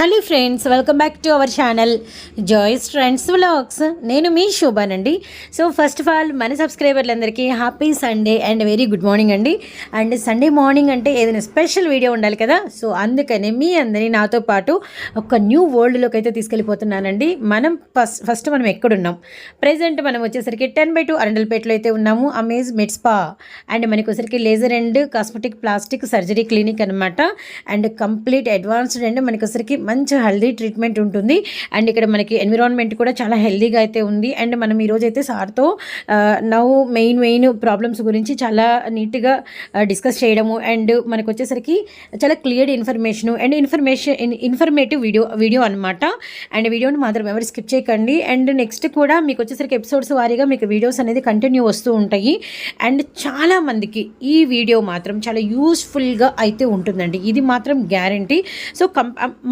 Hello friends, welcome back to our channel Joys Trends Vlogs. నేను మీ శోభానండి. So first of all మన సబ్స్క్రైబర్లందరికీ happy Sunday and very good morning అండి. And Sunday morning అంటే ఏదైనా స్పెషల్ వీడియో ఉండాలి కదా, సో అందుకనే మీ అందరినీ నాతో పాటు ఒక న్యూ వరల్డ్లోకి అయితే తీసుకెళ్ళిపోతున్నానండి. ఫస్ట్ మనం ఎక్కడున్నాం, ప్రజెంట్ మనం వచ్చేసరికి 10/2 అరండల్పేటలో అయితే ఉన్నాము. అమేజ్ మెడ్ స్పా అండ్ మనకి వచ్చేసరికి laser and cosmetic plastic surgery clinic అనమాట. అండ్ కంప్లీట్ అడ్వాన్స్డ్ అండ్ మనకి వచ్చేసరికి మంచి హెల్దీ ట్రీట్మెంట్ ఉంటుంది. అండ్ ఇక్కడ మనకి ఎన్విరాన్మెంట్ కూడా చాలా హెల్దీగా అయితే ఉంది. అండ్ మనం ఈరోజు అయితే సార్తో మెయిన్ ప్రాబ్లమ్స్ గురించి చాలా నీట్గా డిస్కస్ చేయడము అండ్ మనకు వచ్చేసరికి చాలా clear information and informative video అనమాట. అండ్ వీడియోని మాత్రం ఎవరు స్కిప్ చేయకండి. అండ్ నెక్స్ట్ కూడా మీకు వచ్చేసరికి ఎపిసోడ్స్ వారీగా మీకు వీడియోస్ అనేది కంటిన్యూ వస్తూ ఉంటాయి. అండ్ చాలామందికి ఈ వీడియో మాత్రం చాలా యూస్ఫుల్గా అయితే ఉంటుందండి, ఇది మాత్రం గ్యారంటీ. సో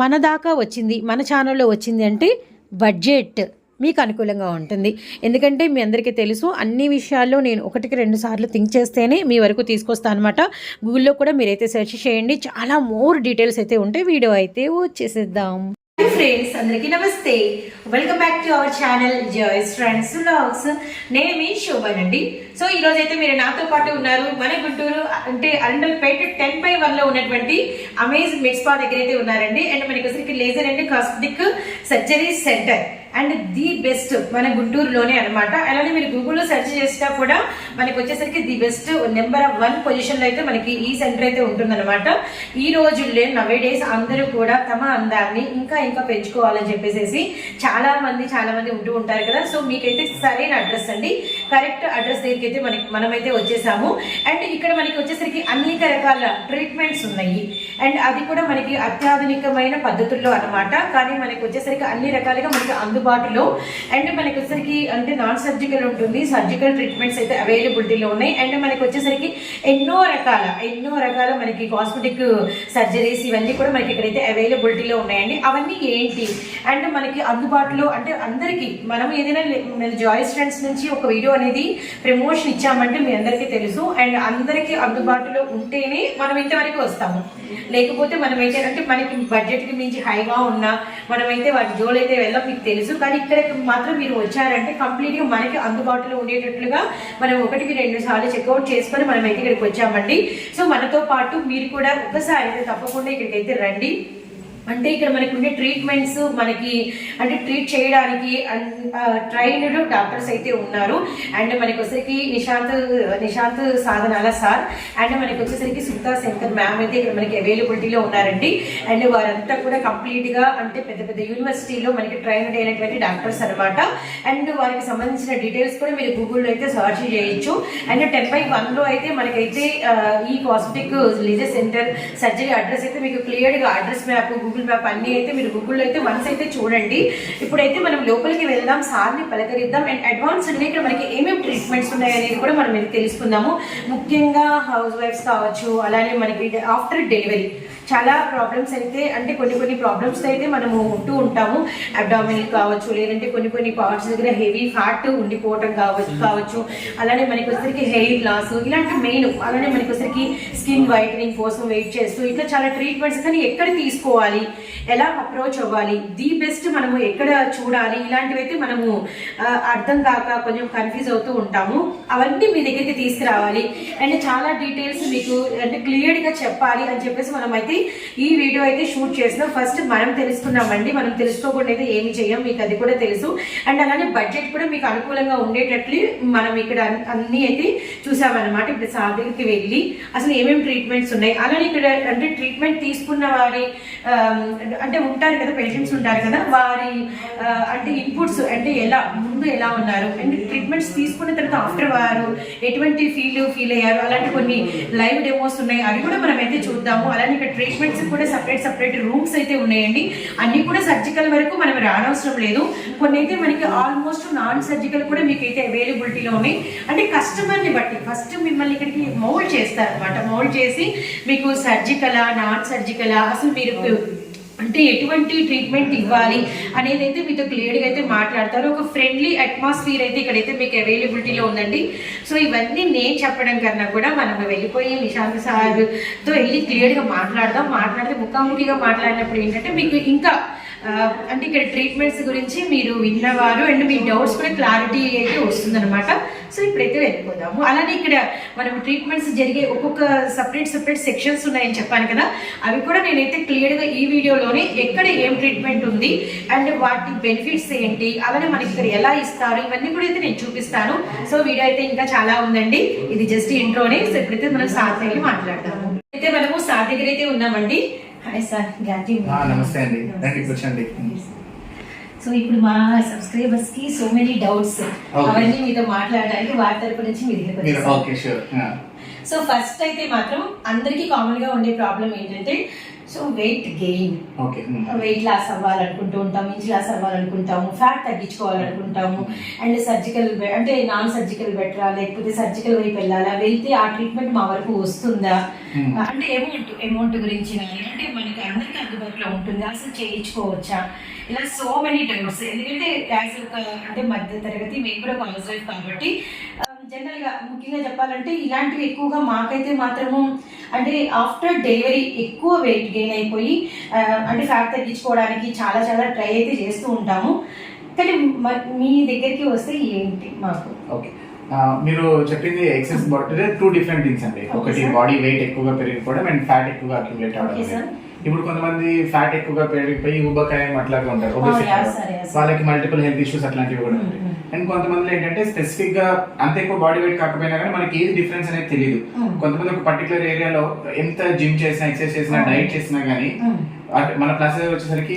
మన దాకా వచ్చింది, మన ఛానల్లో వచ్చింది అంటే బడ్జెట్ మీకు అనుకూలంగా ఉంటుంది. ఎందుకంటే మీ అందరికీ తెలుసు, అన్ని విషయాల్లో నేను 1-2 సార్లు థింక్ చేస్తేనే మీ వరకు తీసుకొస్తాను అనమాట. గూగుల్లో కూడా మీరైతే సెర్చ్ చేయండి, చాలా మోర్ డీటెయిల్స్ అయితే ఉంటాయి. వీడియో అయితే వచ్చేసేద్దాం. ఫ్రెండ్స్ అందరికీ నమస్తే, welcome back to our channel Joys Trends Vlogs. నేను మీ శోభానండి. సో ఈ రోజు అయితే మీరు నాతో పాటు ఉన్నారు. మన గుంటూరు అంటే అరండల్పేట 10/1లో ఉన్నటువంటి అమేజ్ మెడ్ స్పా దగ్గర అయితే ఉన్నారండి. అండ్ మనకి వచ్చరికి laser and cosmetic surgery centre and the best మన గుంటూరులోనే అనమాట. అలానే మీరు గూగుల్లో సెర్చ్ చేసినా కూడా మనకి వచ్చేసరికి ది బెస్ట్ నెంబర్ 1 పొజిషన్లో అయితే మనకి ఈ సెంటర్ అయితే ఉంటుందన్నమాట. ఈ రోజుల్లో నవేడేస్ అందరూ కూడా తమ అందాన్ని ఇంకా పెంచుకోవాలని చెప్పేసి చాలా మంది ఉంటూ ఉంటారు కదా. సో మీకైతే సరైన అడ్రస్ అండి, కరెక్ట్ అడ్రస్ దగ్గరికి అయితే మనమైతే వచ్చేసాము. అండ్ ఇక్కడ మనకి వచ్చేసరికి అనేక రకాల ట్రీట్మెంట్స్ ఉన్నాయి. అండ్ అది కూడా మనకి అత్యాధునికమైన పద్ధతుల్లో అనమాట. కానీ మనకి వచ్చేసరికి అన్ని రకాలుగా మనకి అందుబాటులో అండ్ మనకి వచ్చేసరికి అంటే నాన్ సర్జికల్ ఉంటుంది, సర్జికల్ ట్రీట్మెంట్స్ అయితే అవైలబిలిటీలో ఉన్నాయి. అండ్ మనకి వచ్చేసరికి ఎన్నో రకాల మనకి కాస్మెటిక్ సర్జరీస్ ఇవన్నీ కూడా మనకి ఇక్కడైతే అవైలబిలిటీలో ఉన్నాయండి. అవన్నీ ఏంటి అండ్ మనకి అందుబాటులో అంటే అందరికీ మనం ఏదైనా జాయ్స్ ట్రెండ్స్ నుంచి ఒక వీడియో అనేది ప్రమోషన్ ఇచ్చామంటే మీ అందరికీ తెలుసు. అండ్ అందరికీ అందుబాటులో ఉంటేనే మనం ఇంతవరకు వస్తాము, లేకపోతే మనమైతే అంటే మనకి బడ్జెట్కి మించి హైగా ఉన్నా మనమైతే వాటి జోలైతే వెళ్ళాం, మీకు తెలుసు. కానీ ఇక్కడికి మాత్రం మీరు వచ్చారంటే కంప్లీట్గా మనకి అందుబాటులో ఉండేటట్లుగా మనం 1-2 సార్లు చెక్అవుట్ చేసుకొని మనమైతే ఇక్కడికి వచ్చామండి. సో మనతో పాటు మీరు కూడా ఒకసారి అయితే తప్పకుండా ఇక్కడికైతే రండి. అంటే ఇక్కడ మనకి ఉండే ట్రీట్మెంట్స్ మనకి అంటే ట్రీట్ చేయడానికి ట్రైన్డ్ డాక్టర్స్ అయితే ఉన్నారు. అండ్ మనకి వచ్చేసరికి నిశాంత్ సాధనాల సార్ అండ్ మనకి వచ్చేసరికి సుతా శంకర్ మ్యామ్ అయితే ఇక్కడ మనకి అవైలబిలిటీలో ఉన్నారండి. అండ్ వారంతా కూడా కంప్లీట్గా అంటే పెద్ద యూనివర్సిటీలో మనకి ట్రైన్డ్ అయినటువంటి డాక్టర్స్ అనమాట. అండ్ వారికి సంబంధించిన డీటెయిల్స్ కూడా మీరు గూగుల్లో అయితే సర్చ్ చేయొచ్చు. అండ్ 10/1లో అయితే మనకైతే ఈ cosmetic laser centre surgery address అయితే మీకు క్లియర్గా అడ్రస్ మ్యాప్ గూగుల్ మ్యాప్ అన్ని అయితే మీరు గూగుల్లో అయితే వన్స్ అయితే చూడండి. ఇప్పుడైతే మనం లోపలికి వెళ్దాం, సార్ని పలకరిద్దాం. అండ్ అడ్వాన్స్ ఇక్కడ మనకి ఏమేమి ట్రీట్మెంట్స్ ఉన్నాయి అనేది కూడా మనం తెలుసుకుందాము. ముఖ్యంగా హౌస్ వైఫ్స్ కావచ్చు, అలానే మనకి ఆఫ్టర్ డెలివరీ చాలా ప్రాబ్లమ్స్ అయితే అంటే కొన్ని ప్రాబ్లమ్స్ అయితే మనము ఉంటూ ఉంటాము. అబ్డామినల్ కావచ్చు, లేదంటే కొన్ని పార్ట్స్ దగ్గర హెవీ ఫ్యాట్ ఉండిపోవటం కావచ్చు, అలానే మనకి వచ్చరికి హెయిర్ లాస్ ఇలాంటి మెయిన్, అలానే మనకి వచ్చరికి స్కిన్ వైటనింగ్ కోసం వెయిట్ చేస్తూ ఇట్లా చాలా ట్రీట్మెంట్స్. కానీ ఎక్కడ తీసుకోవాలి, ఎలా అప్రోచ్ అవ్వాలి, ది బెస్ట్ మనము ఎక్కడ చూడాలి, ఇలాంటివి అయితే మనము అర్థం కాక కొంచెం కన్ఫ్యూజ్ అవుతూ ఉంటాము. అవన్నీ మీ దగ్గరికి తీసుకురావాలి అండ్ చాలా డీటెయిల్స్ మీకు అంటే క్లియర్గా చెప్పాలి అని చెప్పేసి మనం అయితే ఈ వీడియో అయితే షూట్ చేసినాం. ఫస్ట్ మనం తెలుసుకున్నామండి, మనం తెలుసుకోకుండా అయితే ఏమి చేయం, మీకు అది కూడా తెలుసు. అండ్ అలానే బడ్జెట్ కూడా మీకు అనుకూలంగా ఉండేటట్లు మనం ఇక్కడ అన్ని అయితే చూసామన్నమాట. ఇప్పుడు సార్ దగ్గరికి వెళ్ళి అసలు ఏమేమి ట్రీట్మెంట్స్ ఉన్నాయి, అలానే ఇక్కడ అంటే ట్రీట్మెంట్ తీసుకున్న వారి అంటే ఉంటారు కదా, పేషెంట్స్ ఉంటారు కదా, వారి అంటే ఇన్పుట్స్ అంటే ముందు ఎలా ఉన్నారు అండ్ ట్రీట్మెంట్స్ తీసుకున్న తర్వాత ఆఫ్టర్ వారు ఎటువంటి ఫీల్ అయ్యారు, అలాంటి కొన్ని లైవ్ డెమోస్ ఉన్నాయి, అవి కూడా మనం అయితే చూద్దాము. అలానే ఇక్కడ ట్రీట్మెంట్స్ కూడా సపరేట్ రూమ్స్ అయితే ఉన్నాయండి. అన్ని కూడా సర్జికల్ వరకు మనం రానవసరం లేదు. కొన్ని అయితే మనకి ఆల్మోస్ట్ నాన్ సర్జికల్ కూడా మీకు అయితే అవైలబిలిటీలో ఉన్నాయి. అంటే కస్టమర్ని బట్టి ఫస్ట్ మిమ్మల్ని ఇక్కడికి మౌల్డ్ చేస్తారనమాట. మౌల్డ్ చేసి మీకు సర్జికలా నాన్ సర్జికలా అసలు మీరు అంటే ఎటువంటి ట్రీట్మెంట్ ఇవ్వాలి అనేది అయితే మీతో క్లియర్గా అయితే మాట్లాడతారు. ఒక ఫ్రెండ్లీ అట్మాస్ఫియర్ అయితే ఇక్కడైతే మీకు అవైలబిలిటీలో ఉందండి. సో ఇవన్నీ నేను చెప్పడం కన్నా కూడా మనం వెళ్ళిపోయి నిశాంత్ సార్తో వెళ్ళి క్లియర్గా మాట్లాడితే ముఖాముఖిగా మాట్లాడినప్పుడు ఏంటంటే మీకు ఇంకా అంటే ఇక్కడ ట్రీట్మెంట్స్ గురించి మీరు విన్నవారు అండ్ మీ డౌట్స్ కూడా క్లారిటీ అయితే వస్తుందన్నమాట. సో ఇప్పుడైతే వెళ్ళిపోదాము. అలానే ఇక్కడ మనం ట్రీట్మెంట్స్ జరిగే ఒక్కొక్క సపరేట్ సెక్షన్స్ ఉన్నాయని చెప్పాను కదా, అవి కూడా నేనైతే క్లియర్గా ఈ వీడియోలోనే ఎక్కడ ఏం ట్రీట్మెంట్ ఉంది అండ్ వాటి బెనిఫిట్స్ ఏంటి, అలానే మనకి ఇక్కడ ఎలా ఇస్తారు, ఇవన్నీ కూడా అయితే నేను చూపిస్తాను. సో వీడియో అయితే ఇంకా చాలా ఉందండి, ఇది జస్ట్ ఇంట్రోనే. సో ఇప్పుడైతే మనం సార్ వెళ్ళి మాట్లాడదాము. అయితే మనము సార్ దగ్గర అయితే ఉన్నామండి. హాయ్ సార్, నమస్తే అండి, రండి కూర్చోండి. సో ఇప్పుడు మా సబ్స్క్రైబర్స్ కి సో మెనీ డౌట్స్ అవన్నీ మీతో మాట్లాడడానికి వారి తరపు నుంచి మీ దగ్గర. సో ఫస్ట్ అయితే మాత్రం అందరికి కామన్ గా ఉండే ప్రాబ్లం ఏంటంటే so weight gain, weight loss అవ్వాలనుకుంటూ ఉంటాము, ఇంచ్ లాస్ అవ్వాలనుకుంటాము, ఫ్యాట్ తగ్గించుకోవాలనుకుంటాము అండ్ సర్జికల్ అంటే నాన్ సర్జికల్ బెటరా లేకపోతే సర్జికల్ వైపు వెళ్ళాలా, వెళ్తే ఆ ట్రీట్మెంట్ మా వరకు వస్తుందా, అంటే అమౌంట్ గురించి అంటే మనకి అందరికీ అందుబాటులో ఉంటుందా, అసలు చేయించుకోవచ్చా, ఇలా సో మెనీ డౌట్స్. ఎందుకంటే యాజ్ అంటే మధ్య తరగతి మేము కూడా హౌస్ వైఫ్ కాబట్టి జనరల్గా ముఖ్యంగా చెప్పాలంటే ఇలాంటివి ఎక్కువగా మాకైతే మాత్రము అంటే ఆఫ్టర్ డెలివరీ ఎక్కువ వెయిట్ గెయిన్ అయిపోయి అంటే ఫ్యాట్ తగ్గించుకోవడానికి చాలా ట్రై అయితే చేస్తూ ఉంటాము. కానీ మీ దగ్గరికి వస్తే ఏంటి మాకు? ఓకే, మీరు చెప్పింది ఎక్సెస్ బాడీ 2 డిఫరెంట్ థింగ్స్ అండి. ఒకటి బాడీ వెయిట్ ఎక్కువగా పెరిగిపోవడం అండ్ ఫ్యాట్ ఎక్కువగా అక్యుములేట్ అవ్వడం. ఇప్పుడు కొంతమంది ఫ్యాట్ ఎక్కువగా పెరిగిపోయి ఊబకాయం అట్లాగా ఉంటారు, వాళ్ళకి మల్టిపుల్ హెల్త్ ఇష్యూస్ అట్లాంటివి కూడా ఉంటాయి. అండ్ కొంతమంది ఏంటంటే స్పెసిఫిక్ గా అంత ఎక్కువ బాడీ వెయిట్ కాకపోయినా కానీ మనకి ఏది డిఫరెన్స్ అనేది తెలియదు. కొంతమంది ఒక పర్టికులర్ ఏరియాలో ఎంత జిమ్ చేసినా, ఎక్సర్సైజ్ చేసినా, డైట్ చేసినా గానీ మన ప్లస్ వచ్చేసరికి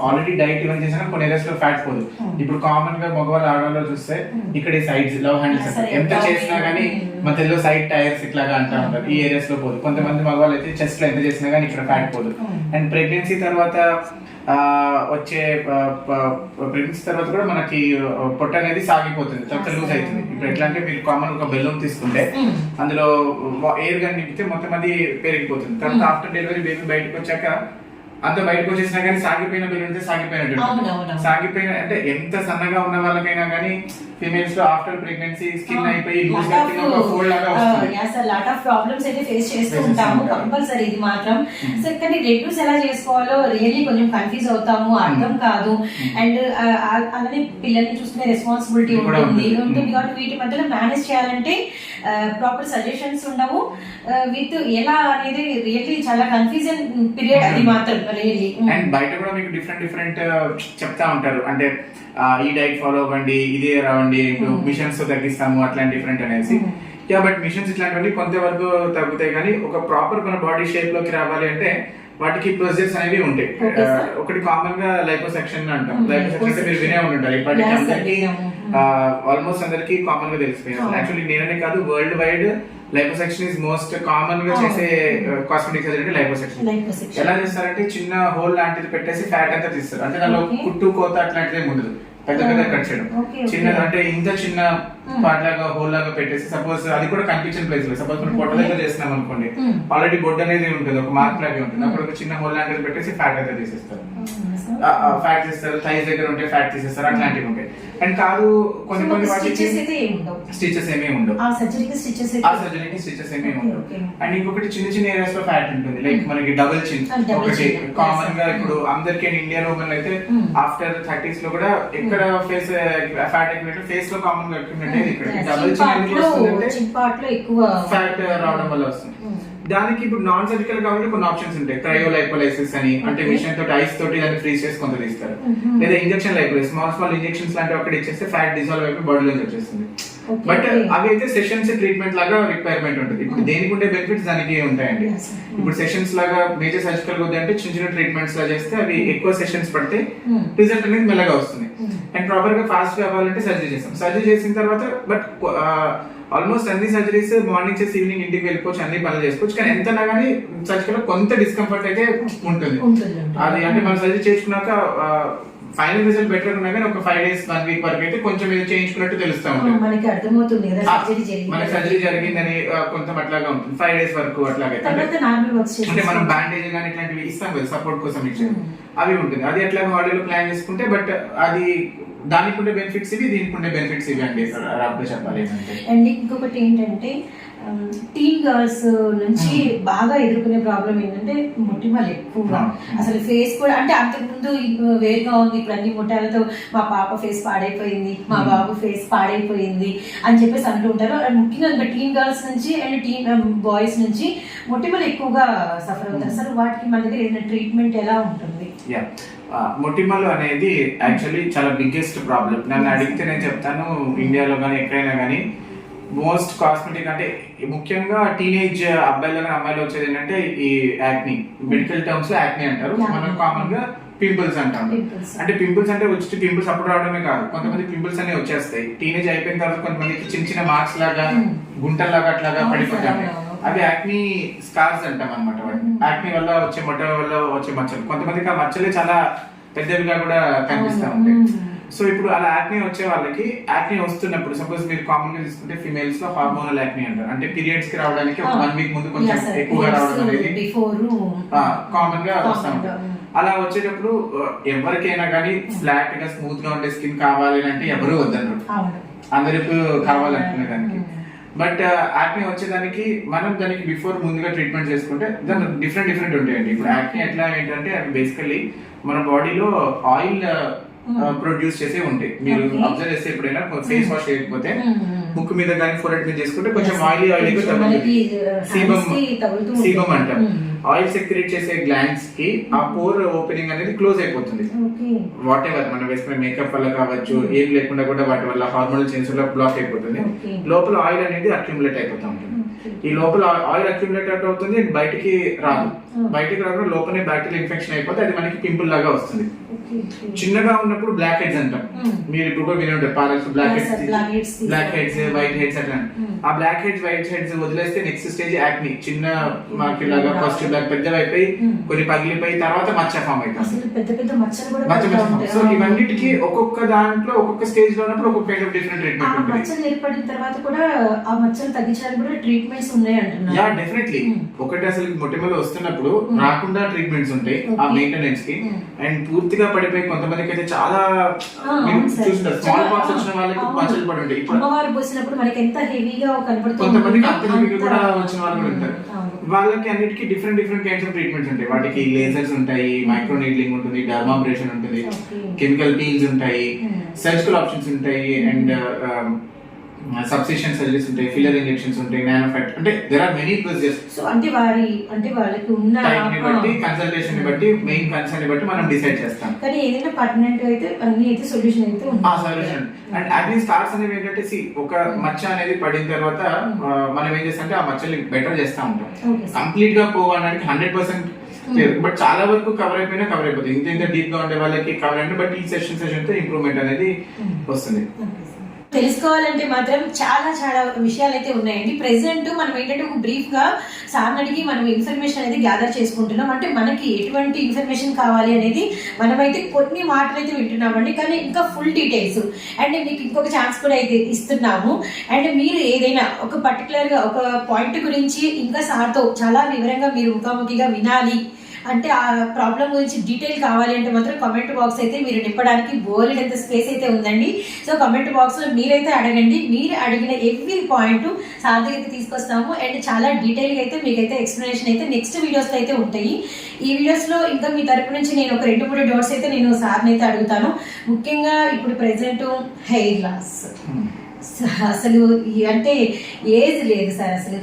ఆల్రెడీ డైట్ ఇవన్నీ చేసినా కొన్ని ఏరియాస్ లో ఫ్యాట్ పోదు. ఇప్పుడు కామన్ గా మగవాళ్ళు ఆడవాళ్ళు చూస్తే ఇక్కడ సైడ్స్ లవ్ హ్యాండిల్స్ ఎంత చేసినా గానీ మన తెలుగు సైడ్ టైర్స్ ఇట్లాగా అంటా ఉంటారు, ఈ ఏరియాస్ లో పోదు. కొంతమంది మగవాళ్ళు అయితే చెస్ట్ లో ఎంత చేసినా గానీ ఇక్కడ ఫ్యాట్ పోదు. అండ్ ప్రెగ్నెన్సీ తర్వాత వచ్చే ప్రెగ్నెన్సీ తర్వాత కూడా మనకి పొట్ట అనేది సాగిపోతుంది, తర్వాత లూజ్ అవుతుంది. ఇప్పుడు ఎట్లా అంటే మీరు కామన్ ఒక బెలూన్ తీసుకుంటే అందులో ఎయిర్ గా నింపితే మొత్తం అది పెరిగిపోతుంది. తర్వాత ఆఫ్టర్ డెలివరీ బేబీ బయటకు వచ్చాక అంత బయటకు వచ్చేసినా కానీ సాగిపోయిన బెలూన్ సాగిపోయినట్టు. సాగిపోయిన అంటే ఎంత సన్నగా ఉన్న వాళ్ళకైనా కానీ ఫీమేల్స్ లో ఆఫ్టర్ ప్రెగ్నెన్సీ స్కిన్ అయిపోయి లూజ్ గా ఫోల్డ్ లాగా వస్తుంది. లాట్ ఆఫ్ ప్రాబ్లమ్స్ అయితే ఫేస్ చేస్తూ ఉంటాము కంపల్సరీ ఇది మాత్రం. సో కానీ రెడ్యూస్ ఎలా చేసుకోవాలో రియల్లీ కొంచెం కన్ఫ్యూజ్ అవుతాము, అర్థం కాదు. అండ్ అలానే పిల్లల్ని చూసుకునే రెస్పాన్సిబిలిటీ ఉంటుంది కాబట్టి వీటి మధ్యలో మేనేజ్ చేయాలంటే ప్రాపర్ సజెషన్స్ ఉండవు. విత్ ఎలా అనేది రియల్లీ చాలా కన్ఫ్యూజన్ పీరియడ్ అది మాత్రం రియల్లీ. అండ్ బయట కూడా మీకు డిఫరెంట్ చెప్తా ఉంటారు, అంటే ఈ డైట్ ఫాలో అవ్వండి, ఇదే రావండి, మిషన్స్ తో తగ్గిస్తాము అట్లాంటి డిఫరెంట్ అనేసి. బట్ మిషన్స్ ఇట్లాంటివన్నీ కొంతవరకు తగ్గుతాయి, కానీ ఒక ప్రాపర్ మన బాడీ షేప్ లోకి రావాలి అంటే వాటికి ప్రొసీజర్స్ అనేవి ఉంటాయి. ఒకటి కామన్ గా లైపోసెక్షన్ అంటాం. లైపోసెక్షన్ అంటే మీరు వినే ఉంటారు, ఇప్పటికీ అందరికి ఆల్మోస్ట్ అందరికి కామన్ గా తెలిసిపోయింది. యాక్చువల్లీ నేననే కాదు, world wide liposuction is most common గా చేసే కాస్మెటిక్ సర్జరీ అంటే లైపోసెక్షన్. ఎలా చేస్తారంటే చిన్న హోల్ లాంటిది పెట్టేసి ఫ్యాట్ అంతా తీస్తారు, అంటే దానిలో కుట్టు కోత అట్లాంటిది ఉండదు, పెద్ద కట్ చేయడం. చిన్నది అంటే ఇంత చిన్న పార్ట్ లాగా హోల్ లాగా పెట్టేసి సపోజ్ అది కూడా కనిపించిన ప్లేస్ లో సపోజ్ మనం పొట్ట దగ్గర చేస్తున్నాం అనుకోండి, ఆల్రెడీ బొడ్డు అనేది ఉంటుంది, ఒక మార్క్ లాగే ఉంటుంది, అప్పుడు ఒక చిన్న హోల్ లాంటిది పెట్టేసి ఫ్యాట్ అయితే తీసేస్తారు. ఫ్యాట్ తీస్తారు, థైస్ దగ్గర ఉంటే ఫ్యాట్ తీసేస్తారు, అట్లాంటివి ఉంటాయి. అండ్ కాదు కొన్ని వాటికి స్టిచెస్ ఏమీ ఉండవు, ఆ సర్జరీకి స్టిచెస్ ఏమీ ఉండవు. అండ్ ఇంకొకటి చిన్న ఏరియాస్ లో ఫ్యాట్ ఉంటుంది, లైక్ మనకి డబుల్ చిన్ ఒకటి కామన్ గా ఇప్పుడు అందరికీ ఇండియన్ ఉమెన్ అయితే ఆఫ్టర్ 30s లో కూడా ఎక్కడ ఫేస్ ఫ్యాట్ అక్యుములేట్ ఫేస్ లో కామన్ గా అక్యుములేట్ అయ్యేది ఇక్కడ. డబుల్ చిన్ ఎందుకు వస్తుందంటే ఫ్యాట్ రావడం వల్ల వస్తుంది. దానికి ఇప్పుడు నాన్ సర్జికల్ కాబట్టి కొన్ని ఆప్షన్స్ ఉంటాయి, క్రయోలైపోలైసిస్ అని, అంటే మిషన్ తోటి ఐస్ తోటి దాన్ని ఫ్రీజ్ చేసి కొంత తీస్తారు, లేదా ఇంజెక్షన్ లైపోలైసిస్ స్మాల్ ఇంజెక్షన్స్ లాంటివి అక్కడ ఇచ్చేస్తే ఫ్యాట్ డిజాల్వ్ అయిపోయి బాడీలోంచి వచ్చేస్తుంది. బట్ అవి అయితే సెషన్స్ ట్రీట్మెంట్ లాగా రిక్వైర్మెంట్ ఉంటుంది. ఇప్పుడు దేనికి ఉండే బెనిఫిట్స్ దానికి ఉంటాయండి. ఇప్పుడు సెషన్స్ లాగా మేజర్ సర్జికల్ వద్ద అంటే చిన్న ట్రీట్మెంట్స్ లా చేస్తే అవి ఎక్కువ సెషన్స్ పడితే రిజల్ట్ అనేది మెల్లగా వస్తుంది. అండ్ ప్రాపర్ గా ఫాస్ట్ గా అవ్వాలంటే సర్జరీ చేస్తాం. సర్జరీ చేసిన తర్వాత బట్ ఆల్మోస్ట్ అన్ని సర్జరీస్ మార్నింగ్ చేసి ఈవినింగ్ ఇంటికి వెళ్ళిపోవచ్చు, అన్ని పనులు చేసుకోవచ్చు. కానీ ఎంతనా కానీ సర్జికల్ కొంత డిస్కంఫర్ట్ అయితే ఉంటుంది. అది అంటే మనం సర్జరీ చేసుకున్నాక ఫైనల్ రిజల్ట్ బెటర్ ఉన్నా కానీ ఒక 5 days 1 week వరకు అయితే కొంచెం ఇది చేయించుకున్నట్టు తెలుస్తా ఉంటుంది. మనకి అర్థమవుతుంది కదా మనకి సర్జరీ జరిగిందని కొంత అట్లాగా ఉంటుంది 5 days వరకు అట్లాగైతే. అంటే మనం బ్యాండేజ్ కానీ ఇట్లాంటివి ఇస్తాం కదా సపోర్ట్ కోసం ఇచ్చి అవి ఉంటుంది. అది ఎట్లా బాడీలో ప్లాన్ చేసుకుంటే బట్ అది దానికి ఉండే బెనిఫిట్స్ ఇవి దీనికి ఉండే బెనిఫిట్స్ ఇవి అండి రాబోయే చెప్పాలి. అండ్ ఇంకొకటి ఏంటంటే టీన్ గర్ల్స్ నుంచి బాగా ఎదుర్కొనే ప్రాబ్లం ఏంటంటే మొటిమలు ఎక్కువగా. అసలు ఫేస్ కూడా అంటే అంతకుముందు వేరుగా ఉంది, ఇప్పుడు అన్ని మొటాలతో మా పాప ఫేస్ పాడైపోయింది, మా బాబు ఫేస్ పాడైపోయింది అని చెప్పేసి అంటూ ఉంటారు. అండ్ ముఖ్యంగా ఇంకా టీన్ గర్ల్స్ నుంచి అండ్ టీన్ బాయ్స్ నుంచి మొటిమలు ఎక్కువగా సఫర్ అవుతారు. అసలు వాటికి మన దగ్గర ఏదైనా ట్రీట్మెంట్ ఎలా ఉంటుంది? మొటిమలు అనేది యాక్చువల్లీ చాలా బిగ్గెస్ట్ ప్రాబ్లం. నన్ను అడిగితే నేను చెప్తాను ఇండియాలో కానీ ఎక్కడైనా కానీ మోస్ట్ కాస్మెటిక్ అంటే ముఖ్యంగా టీనేజ్ అబ్బాయిలు కానీ అమ్మాయిలు వచ్చేది ఏంటంటే ఈ యాక్ని, మెడికల్ టర్మ్స్ లో యాక్ని అంటారు, మనం కామన్ గా పింపుల్స్ అంటాం. అంటే పింపుల్స్ అంటే వచ్చి పింపుల్స్ అప్పుడు రావడమే కాదు, కొంతమంది పింపుల్స్ అనేవి వచ్చేస్తాయి టీనేజ్ అయిపోయిన తర్వాత. కొంతమందికి చిన్న చిన్న మార్క్స్ లాగా గుంటల్లాగా అట్లాగా పడిపోతాయి, అవి యాక్ని స్కార్స్ అంటాం అనమాట. యాక్ని వల్ల వచ్చే మొటిమ వల్ల వచ్చే మచ్చలు, కొంతమందికి ఆ మచ్చలే చాలా పెద్దవిగా కూడా కనిపిస్తూ ఉంటాయి. సో ఇప్పుడు అలా యాక్ని వచ్చే వాళ్ళకి యాక్ని వస్తున్నప్పుడు సపోజ్ మీరు కామన్ గా తీసుకుంటే ఫిమేల్స్ లో హార్మోనల్ యాక్ని అంటారు. అంటే పీరియడ్స్ కి రావడానికి ఒక 1 week ముందు కొంచెం ఎక్కువగా రావడం అనేది కామన్ గా వస్తా ఉంటుంది. అలా వచ్చేటప్పుడు ఎవరికైనా కానీ ఫ్లాట్ గా స్మూత్ గా ఉండే స్కిన్ కావాలి అంటే ఎవరు వద్దన్నారు, అందరికి కావాలనుకునే దానికి. బట్ యాక్ని వచ్చేదానికి మనం దానికి బిఫోర్ ముందుగా ట్రీట్మెంట్ చేసుకుంటే దాని డిఫరెంట్ ఉంటాయండి. ఇప్పుడు యాక్ని ఎట్లా ఏంటంటే అవి బేసికలీ మన బాడీలో ఆయిల్ ప్రొడ్యూస్ చేసే ఉంటాయి. మీరు అబ్జర్వ్ చేస్తే ఎప్పుడైనా ఫేస్ వాష్ చేయకపోతే ముక్కు మీద కానీ ఫోరెడ్ మీద చేసుకుంటే కొంచెం ఆయిలీ సీబమ్ అంటాం. ఆయిల్ సెక్రెట్ చేసే గ్లాండ్స్ కి ఆ పోర్ ఓపెనింగ్ అనేది క్లోజ్ అయిపోతుంది. వాట్ ఎవర్ మనం వేసుకునే మేకప్ వల్ల కావచ్చు, ఏం లేకుండా కూడా వాటి వల్ల హార్మోనల్ చేంజ్ వల్ల బ్లాక్ అయిపోతుంది. లోపల ఆయిల్ అనేది అక్యుములేట్ అయిపోతూ ఉంటుంది. ఈ లోపల ఆయిల్ అక్యుములేట్ అవుతుంది, బయటికి రాదు. బయటికి రాకుండా లోపలే బ్యాక్టీరియల్ ఇన్ఫెక్షన్ అయిపోతే అది మనకి పింపుల్ లాగా వస్తుంది. చిన్నగా ఉన్నప్పుడు బ్లాక్ హెడ్స్ అంటాం, మీరు ఇప్పుడు కూడా వినే ఉంటారు parlours blackheads whiteheads అట్లా. ఆ బ్లాక్ హెడ్స్ వైట్ హెడ్స్ వదిలేస్తే నెక్స్ట్ స్టేజ్ యాక్ని, చిన్న మార్కి లాగా ఫస్ట్ బ్లాక్ పెద్దవైపోయి కొన్ని పగిలిపోయి తర్వాత మచ్చ ఫామ్ అవుతుంది. సో ఇవన్నిటికి ఒక్కొక్క దాంట్లో ఒక్కొక్క స్టేజ్ లో ఉన్నప్పుడు ఒక్కొక్క కైండ్ ఆఫ్ డిఫరెంట్ ట్రీట్మెంట్ ఉంటుంది. మచ్చలు ఏర్పడిన తర్వాత కూడా ఆ మచ్చలు తగ్గించడానికి కూడా ట్రీట్మెంట్స్ ఉన్నాయి అంటున్నారు. Yeah definitely. ఒకటి అసలు మొటిమలు వస్తున్నప్పుడు రాకుండా ట్రీట్మెంట్స్ ఉంటాయి ఆ మెయింటెనెన్స్ కి. అండ్ పూర్తిగా పడిపోయి కొంతమందికి అయితే చాలా చూస్తారు, స్మాల్ పాక్స్ వచ్చిన వాళ్ళకి మచ్చలు పడి ఉంటాయి. అమ్మవారు పోసినప్పుడు మనకి ఎంత హెవీగా కనబడుతుంది, కొంతమందికి అంత హెవీగా కూడా వచ్చిన వాళ్ళు కూడా ఉంటారు. వాళ్ళకి అన్నిటికీ డిఫరెంట్ కైండ్స్ ఆఫ్ ట్రీట్మెంట్స్ ఉంటాయి. వాటికి లేజర్స్ ఉంటాయి, మైక్రో నీడ్లింగ్ ఉంటుంది, డర్మాబ్రేషన్ ఉంటుంది, కెమికల్ పీల్స్ ఉంటాయి, సర్జికల్ ఆప్షన్స్ ఉంటాయి, అండ్ సబ్సిషన్ సర్జరీస్ ఉంటాయి, ఫిల్లర్ ఇంజెక్షన్స్ ఉంటాయి, నానో ఫ్యాట్, అంటే there are many procedures. So అంటే వాళ్ళకి ఉన్న టైం ని బట్టి, కన్సల్టేషన్ ని బట్టి, మెయిన్ కన్సర్న్ ని బట్టి మనం డిసైడ్ చేస్తాం. కానీ ఏదైనా పర్మనెంట్ అయితే అన్ని అయితే సొల్యూషన్ అయితే ఉంది. ఆ సొల్యూషన్ అండ్ యాక్ని స్కార్స్ అనేవి ఏంటంటే ఒక మచ్చ అనేది పడిన తర్వాత మనం ఏం చేస్తామంటే ఆ మచ్చల్ని బెటర్ చేస్తా ఉంటాం. కంప్లీట్ గా పోవడానికి 100% బట్ చాలా వరకు కవర్ అయిపోతుంది. ఇంత డీప్ గా ఉండే వాళ్ళకి కవర్ అంటే బట్ ఈ సెషన్ తో ఇంప్రూవ్మెంట్ అనేది వస్తుంది. తెలుసుకోవాలంటే మాత్రం చాలా విషయాలు అయితే ఉన్నాయండి. ప్రెసెంట్ మనం ఏంటంటే ఒక బ్రీఫ్ గా సార్ అడిగి మనం ఇన్ఫర్మేషన్ అనేది గ్యాదర్ చేసుకుంటున్నాం. అంటే మనకి ఎటువంటి ఇన్ఫర్మేషన్ కావాలి అనేది మనమైతే కొన్ని మాటలు అయితే వింటున్నామండి, కానీ ఇంకా ఫుల్ డీటెయిల్స్ అండ్ మీకు ఇంకొక ఛాన్స్ కూడా అయితే ఇస్తున్నాము. అండ్ మీరు ఏదైనా ఒక పర్టికులర్ గా ఒక పాయింట్ గురించి ఇంకా సార్తో చాలా వివరంగా మీరు ముఖాముఖిగా వినాలి అంటే ఆ ప్రాబ్లం గురించి డీటెయిల్ కావాలి అంటే మాత్రం కామెంట్ బాక్స్ అయితే మీరు నింపడానికి బోలెడంత స్పేస్ అయితే ఉందండి. సో కామెంట్ బాక్స్ లో మీరైతే అడగండి, మీరు అడిగిన ఎవ్రీ పాయింట్ సార్ దగ్గరికి తీసుకొస్తాము. అండ్ చాలా డీటెయిల్గా అయితే మీకైతే ఎక్స్ప్లెనేషన్ అయితే నెక్స్ట్ వీడియోస్లో అయితే ఉంటాయి. ఈ వీడియోస్లో ఇంకా మీ తరపు నుంచి నేను ఒక 2-3 డౌట్స్ అయితే నేను సార్ని అయితే అడుగుతాను. ముఖ్యంగా ఇప్పుడు ప్రెసెంట్ హెయిర్ లాస్ అసలు అంటే ఏజ్ లేదు సార్, అసలు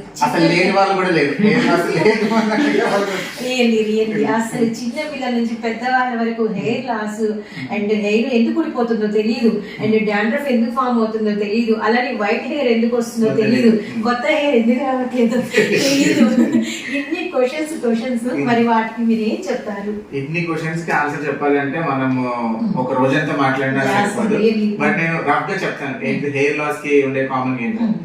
అసలు చిన్న పిల్లల నుంచి పెద్దవాళ్ళ వరకు హెయిర్ లాస్ అండ్ హెయిర్ ఎందుకు ఊడిపోతుందో తెలియదు, అండ్ డాండ్రఫ్ ఎందుకు ఫామ్ అవుతుందో తెలియదు, అలానే వైట్ హెయిర్ ఎందుకు వస్తుందో తెలియదు, కొత్త హెయిర్ ఎందుకు రావట్లేదో తెలియదు. ఇన్ని క్వశ్చన్స్ మరి వాటికి మీరు ఏం చెప్తారు? ఇన్ని క్వశ్చన్స్ కి ఆన్సర్ చెప్పాలంటే మనం ఒక రోజంతా మాట్లాడినా బట్ నేను రఫ్ గా చెప్తాను. హెయిర్ లాస్ కి ఉండే కామన్ ఏంటంటే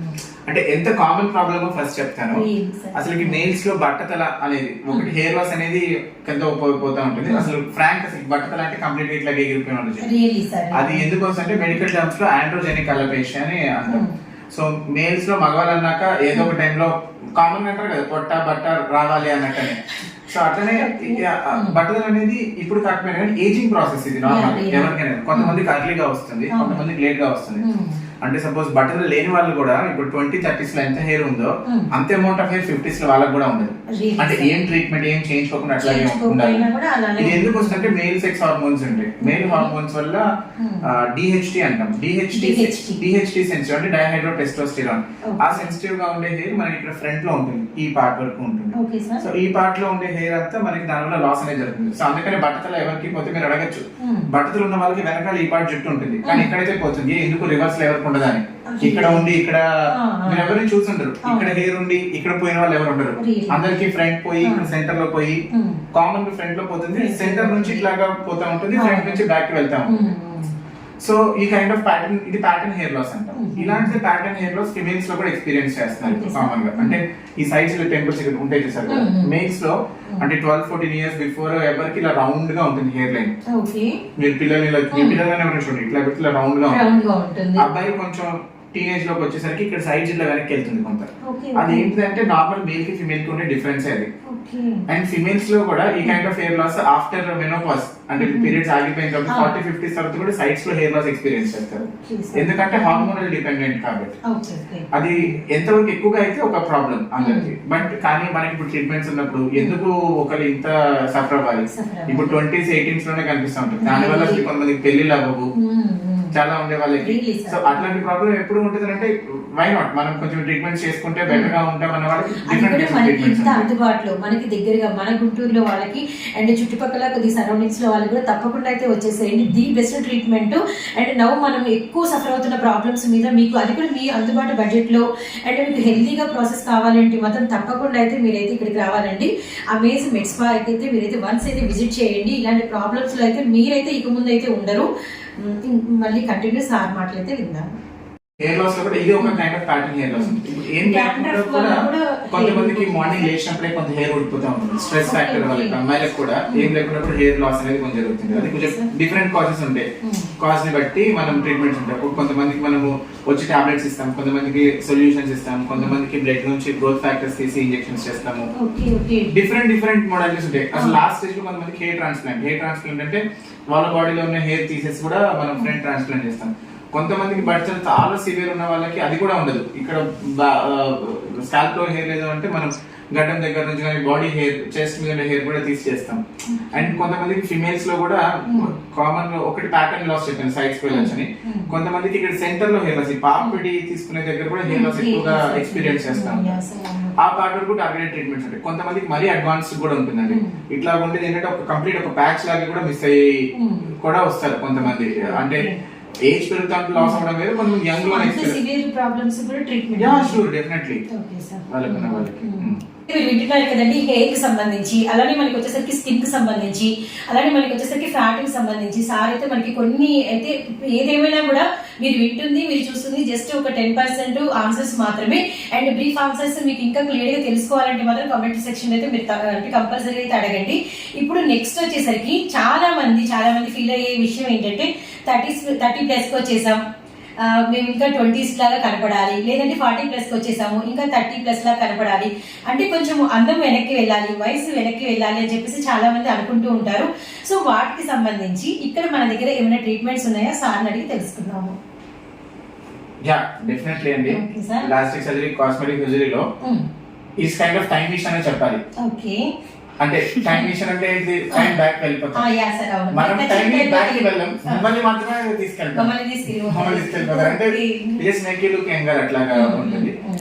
అంటే ఎంత కామన్ ప్రాబ్లమ్ ఫస్ట్ చెప్తాను. Really, sir. అసలు మెయిల్స్ లో బట్టతల అనేది ఒకటి హెయిర్ లాస్ అనేది కింద పోతా ఉంటుంది. అసలు ఫ్రాంక్ అసలు బట్టతల అంటే కంప్లీట్ ఇట్లా ఎగిరిపోయిన ఉంటుంది. Really, sir. అది ఎందుకోసం అంటే మెడికల్ టర్మ్స్ లో ఆండ్రోజెనిక్ అలోపేషియా అని అంటాం. సో మేల్స్ లో మగవాళ్ళు అన్నాక ఏదో ఒక టైంలో కామన్ గా అంటారు కదా పొట్ట బట్ట రావాలి అన్నట్టనే. సో అట్లనే బట్టలు అనేది ఇప్పుడు కాకపోయినా కానీ ఏజింగ్ ప్రాసెస్ ఇది నార్మల్ ఎవరికైనా. కొంతమందికి అర్లీగా వస్తుంది, కొంతమందికి లేట్ గా వస్తుంది. అంటే సపోజ్ బట్టలు లేని వాళ్ళు కూడా ఇప్పుడు 20-30s లో ఎంత హెయిర్ ఉందో అంతే అమౌంట్ ఆఫ్ హెయిర్ 50s లో వాళ్ళకి కూడా ఉండదు. అంటే ఏం ట్రీట్మెంట్ ఏం చేయించుకోకుండా అట్లాగే ఉండాలి. ఇది ఎందుకు వస్తుందంటే మేల్ సెక్స్ హార్మోన్స్ ఉంటాయి. మేల్ హార్మోన్స్ వల్ల డిహెచ్టి అంటాం. డిహెచ్టి సెన్సిటివ్ అంటే డైహైడ్రో టెస్టోస్టెరాన్. ఆ సెన్సిటివ్ గా ఉండే హెయిర్ మనకి ఇక్కడ ఫ్రంట్ లో ఉంటుంది, ఈ పార్ట్ వరకు ఉంటుంది. సో ఈ పార్ట్ లో ఉండే హెయిర్ అంతా మనకి దానివల్ల లాస్ అనేది జరుగుతుంది. సో అందుకని బట్టతలు ఎవరికి పోతే మీరు అడగచ్చు, బట్టతలు ఉన్న వాళ్ళకి వెనకాల ఈ పార్ట్ జుట్టు ఉంటుంది కానీ ఎక్కడైతే పోతుంది ఎందుకు రివర్స్ లో ఎవరికి ఉండదని. ఇక్కడ ఉండి ఇక్కడ మీరు ఎవరిని చూసుంటారు, ఇక్కడ హెయిర్ ఉండి ఇక్కడ పోయిన వాళ్ళు ఎవరు ఉండరు. అందరికి ఫ్రంట్ పోయి ఇక్కడ సెంటర్ లో పోయి కామన్ గా ఫ్రంట్ లో పోతుంది, సెంటర్ నుంచి ఇట్లాగా పోతా ఉంటుంది, ఫ్రంట్ నుంచి బ్యాక్ కి వెళ్తా ఉంటుంది. సో ఈ కైండ్ ఆఫ్ ప్యాటర్న్, ఇది ప్యాటర్న్ హెయిర్ లాస్ అంటాం. ఇలాంటి ప్యాటర్న్ హెయిర్ లాస్ ఫిమేల్స్ లో కూడా ఎక్స్పీరియన్స్ చేస్తున్నారు కామన్ గా. అంటే ఈ సైడ్స్ లో టెంపుల్స్ ఇక్కడ ఉంటాయి చూసారు కదా, మేల్స్ లో అంటే 12-14 ఇయర్స్ బిఫోర్ ఎవరికి ఇలా రౌండ్ గా ఉంటుంది హెయిర్ లైన్. మీరు పిల్లలు ఇలా మీ పిల్లలనే చూడండి ఇట్లా రౌండ్ గా ఉంటుంది. అబ్బాయి కొంచెం టీనేజ్ లోకి వచ్చేసరికి ఇక్కడ సైడ్స్ ఇట్లా వెనక్కి వెళ్తుంది కొంత. అది ఏంటంటే నార్మల్ మేల్ కి ఫిమేల్ కి ఉండే డిఫరెన్స్ అది. అండ్ ఫిమేల్స్ లో కూడా ఈ kind of hair loss after menopause అంటే పీరియడ్స్ ఆగిపోయిన తర్వాత 40-50s తర్వాత కూడా సైడ్స్ లో హెయిర్ లాస్ ఎక్స్పీరియన్స్ చేస్తారు. ఎందుకంటే హార్మోనల్ డిపెండెంట్ కాబట్టి. అది ఎంతవరకు ఎక్కువగా అయితే ఒక ప్రాబ్లం అందరికి. బట్ కానీ మనకి ఇప్పుడు ట్రీట్మెంట్స్ ఉన్నప్పుడు ఎందుకు ఒకరు ఇంత సఫర్ అవ్వాలి. ఇప్పుడు 20s 18s లోనే కనిపిస్తూ ఉంటుంది. దానివల్ల అసలు కొంతమందికి పెళ్లిళ్ళు అవ్వవు చాలా ఉండే వాళ్ళకి. సో అట్లాంటి ప్రాబ్లం ఎప్పుడు ఉంటుంది అంటే వై నాట్ మనం కొంచెం ట్రీట్మెంట్ చేసుకుంటే బెటర్ గా ఉంటాం అన్న వాళ్ళకి డిఫరెంట్ అందుబాటులో మనకి దగ్గరగా మన గుంటూరులో వాళ్ళకి అండ్ చుట్టుపక్కల కొద్ది సరౌండింగ్స్ లో వాళ్ళకి కూడా తప్పకుండా అయితే వచ్చేసేయండి. The best treatment. అండ్ నవ్వు మనం ఎక్కువ సఫర్ అవుతున్న ప్రాబ్లమ్స్ మీద మీకు అది కూడా మీ అందుబాటు బడ్జెట్ లో అండ్ మీకు హెల్తీగా ప్రాసెస్ కావాలంటే మాత్రం తప్పకుండా అయితే మీరైతే ఇక్కడికి రావాలండి. అమేజింగ్ మెడ్ స్పా అయితే మీరైతే వన్స్ అయితే విజిట్ చేయండి. ఇలాంటి ప్రాబ్లమ్స్ లో అయితే మీరైతే ఇక ముందు అయితే ఉండరు. మళ్ళీ కంటిన్యూ సార్ మాటలైతే విందాం. హెయిర్ లాస్ లో కూడా ఇది ఒక kind of pattern hair loss. ఏం లేకుండా కూడా కొంతమందికి మార్నింగ్ లేచినప్పుడే కొంత హెయిర్ ఊడిపోతా ఉంటుంది. స్ట్రెస్ ఫ్యాక్టర్ వాళ్ళకి అమ్మాయిలకు కూడా ఏం లేకుండా కూడా హెయిర్ లాస్ అనేది కొంచెం జరుగుతుంది. అది కొంచెం డిఫరెంట్ కాజెస్ ఉంటాయి. కాజ్ ని బట్టి మనం ట్రీట్మెంట్స్ ఉంటాయి. కొంతమందికి మనము వచ్చి టాబ్లెట్స్ ఇస్తాం, కొంతమందికి సొల్యూషన్స్ ఇస్తాం, కొంతమందికి బ్లడ్ నుంచి గ్రోత్ ఫ్యాక్టర్స్ తీసి ఇంజెక్షన్స్ చేస్తాము. డిఫరెంట్ మోడాలిటీస్ ఉంటాయి. అసలు లాస్ట్ స్టేజ్ లో కొంతమందికి హెయిర్ ట్రాన్స్ప్లాంట్ అంటే వాళ్ళ బాడీలో ఉన్న హెయిర్ తీసేసి కూడా మనం ఫ్రంట్ ట్రాన్స్ప్లాంట్ చేస్తాం. కొంతమందికి బట్టలు చాలా సివియర్ ఉన్న వాళ్ళకి అది కూడా ఉండదు. ఇక్కడ స్కాల్ప్ లో హెయిర్ లేదు అంటే మనం గడ్డం దగ్గర నుంచి కానీ బాడీ హెయిర్ చెస్ట్ మీద హెయిర్ కూడా తీసి చేస్తాం. అండ్ కొంతమందికి ఫిమేల్స్ లో కూడా కామన్ ఒకటి ప్యాటర్న్ లాస్ చెప్పాను సైడ్స్ వెళ్ళొచ్చు అని. కొంతమందికి ఇక్కడ సెంటర్ లో హెయిర్ లాస్, పాపిడి తీసుకునే దగ్గర కూడా హెయిర్ లాస్ ఎక్కువగా ఎక్స్పీరియన్స్ చేస్తాం. ఆ పార్ట్ వరకు టార్గెటెడ్ ట్రీట్మెంట్స్ ఉంటాయి. కొంతమందికి మరీ అడ్వాన్స్ కూడా ఉంటుందండి. ఇట్లా ఉండేది ఏంటంటే ఒక కంప్లీట్ ఒక ప్యాచ్ లాగా కూడా మిస్ అయ్యి కూడా వస్తారు కొంతమంది. అంటే ఏజ్ పెరుగుతాంటే లాస్ అవ్వడం వేరు, కొంతమంది యంగ్ లో సివియర్ ప్రాబ్లమ్స్ కూడా ట్రీట్మెంట్. యా షూర్ డెఫినెట్లీ వాళ్ళకి మీరు వింటున్నారు కదండి. హెయిర్ కి సంబంధించి, అలానే మనకి వచ్చేసరికి స్కిన్ కి సంబంధించి, అలానే మనకి వచ్చేసరికి ఫ్యాట్ కి సంబంధించి సార్ అయితే మనకి కొన్ని అయితే ఏదేమైనా కూడా మీరు వింటుంది మీరు చూస్తుంది జస్ట్ ఒక 10% ఆన్సర్స్ మాత్రమే. అండ్ బ్రీఫ్ ఆన్సర్స్ మీకు ఇంకా క్లియర్ గా తెలుసుకోవాలంటే మాత్రం కామెంట్ సెక్షన్ అయితే మీరు అంటే కంపల్సరీ అయితే అడగండి. ఇప్పుడు నెక్స్ట్ వచ్చేసరికి చాలా మంది ఫీల్ అయ్యే విషయం ఏంటంటే 30+ వచ్చేసాం, మేము ఇంకా 20s లాగా కనపడాలి, లేదంటే 40+ వచ్చేసాము ఇంకా 30+ లాగా కనపడాలి, అంటే కొంచెం అందం వెనక్కి వెళ్ళాలి, వయసు వెనక్కి వెళ్ళాలి అని చెప్పేసి చాలా మంది అనుకుంటూ ఉంటారు. సో వాటికి సంబంధించి ఇక్కడ మన దగ్గర ఏమైనా ట్రీట్మెంట్స్ ఉన్నాయా సార్ అడిగి తెలుసుకుందాము. యా డెఫినెట్లీ అండి. ప్లాస్టిక్ సర్జరీ, కాస్మెటిక్ సర్జరీలో ఈ కైండ్ ఆఫ్ టైం మిషన్ అని చెప్పాలి. ఓకే, అంటే టైం మిషన్ అంటే ఇది టైం బ్యాక్ వెళ్ళిపోతాం. మనం టైం బ్యాక్ కి వెళ్ళాం, మమ్మల్ని మాత్రమే తీసుకెళ్తాం. మమ్మల్ని తీసుకెళ్ళిపోతారు అంటే just make you look younger అట్లాగా ఉంటుంది.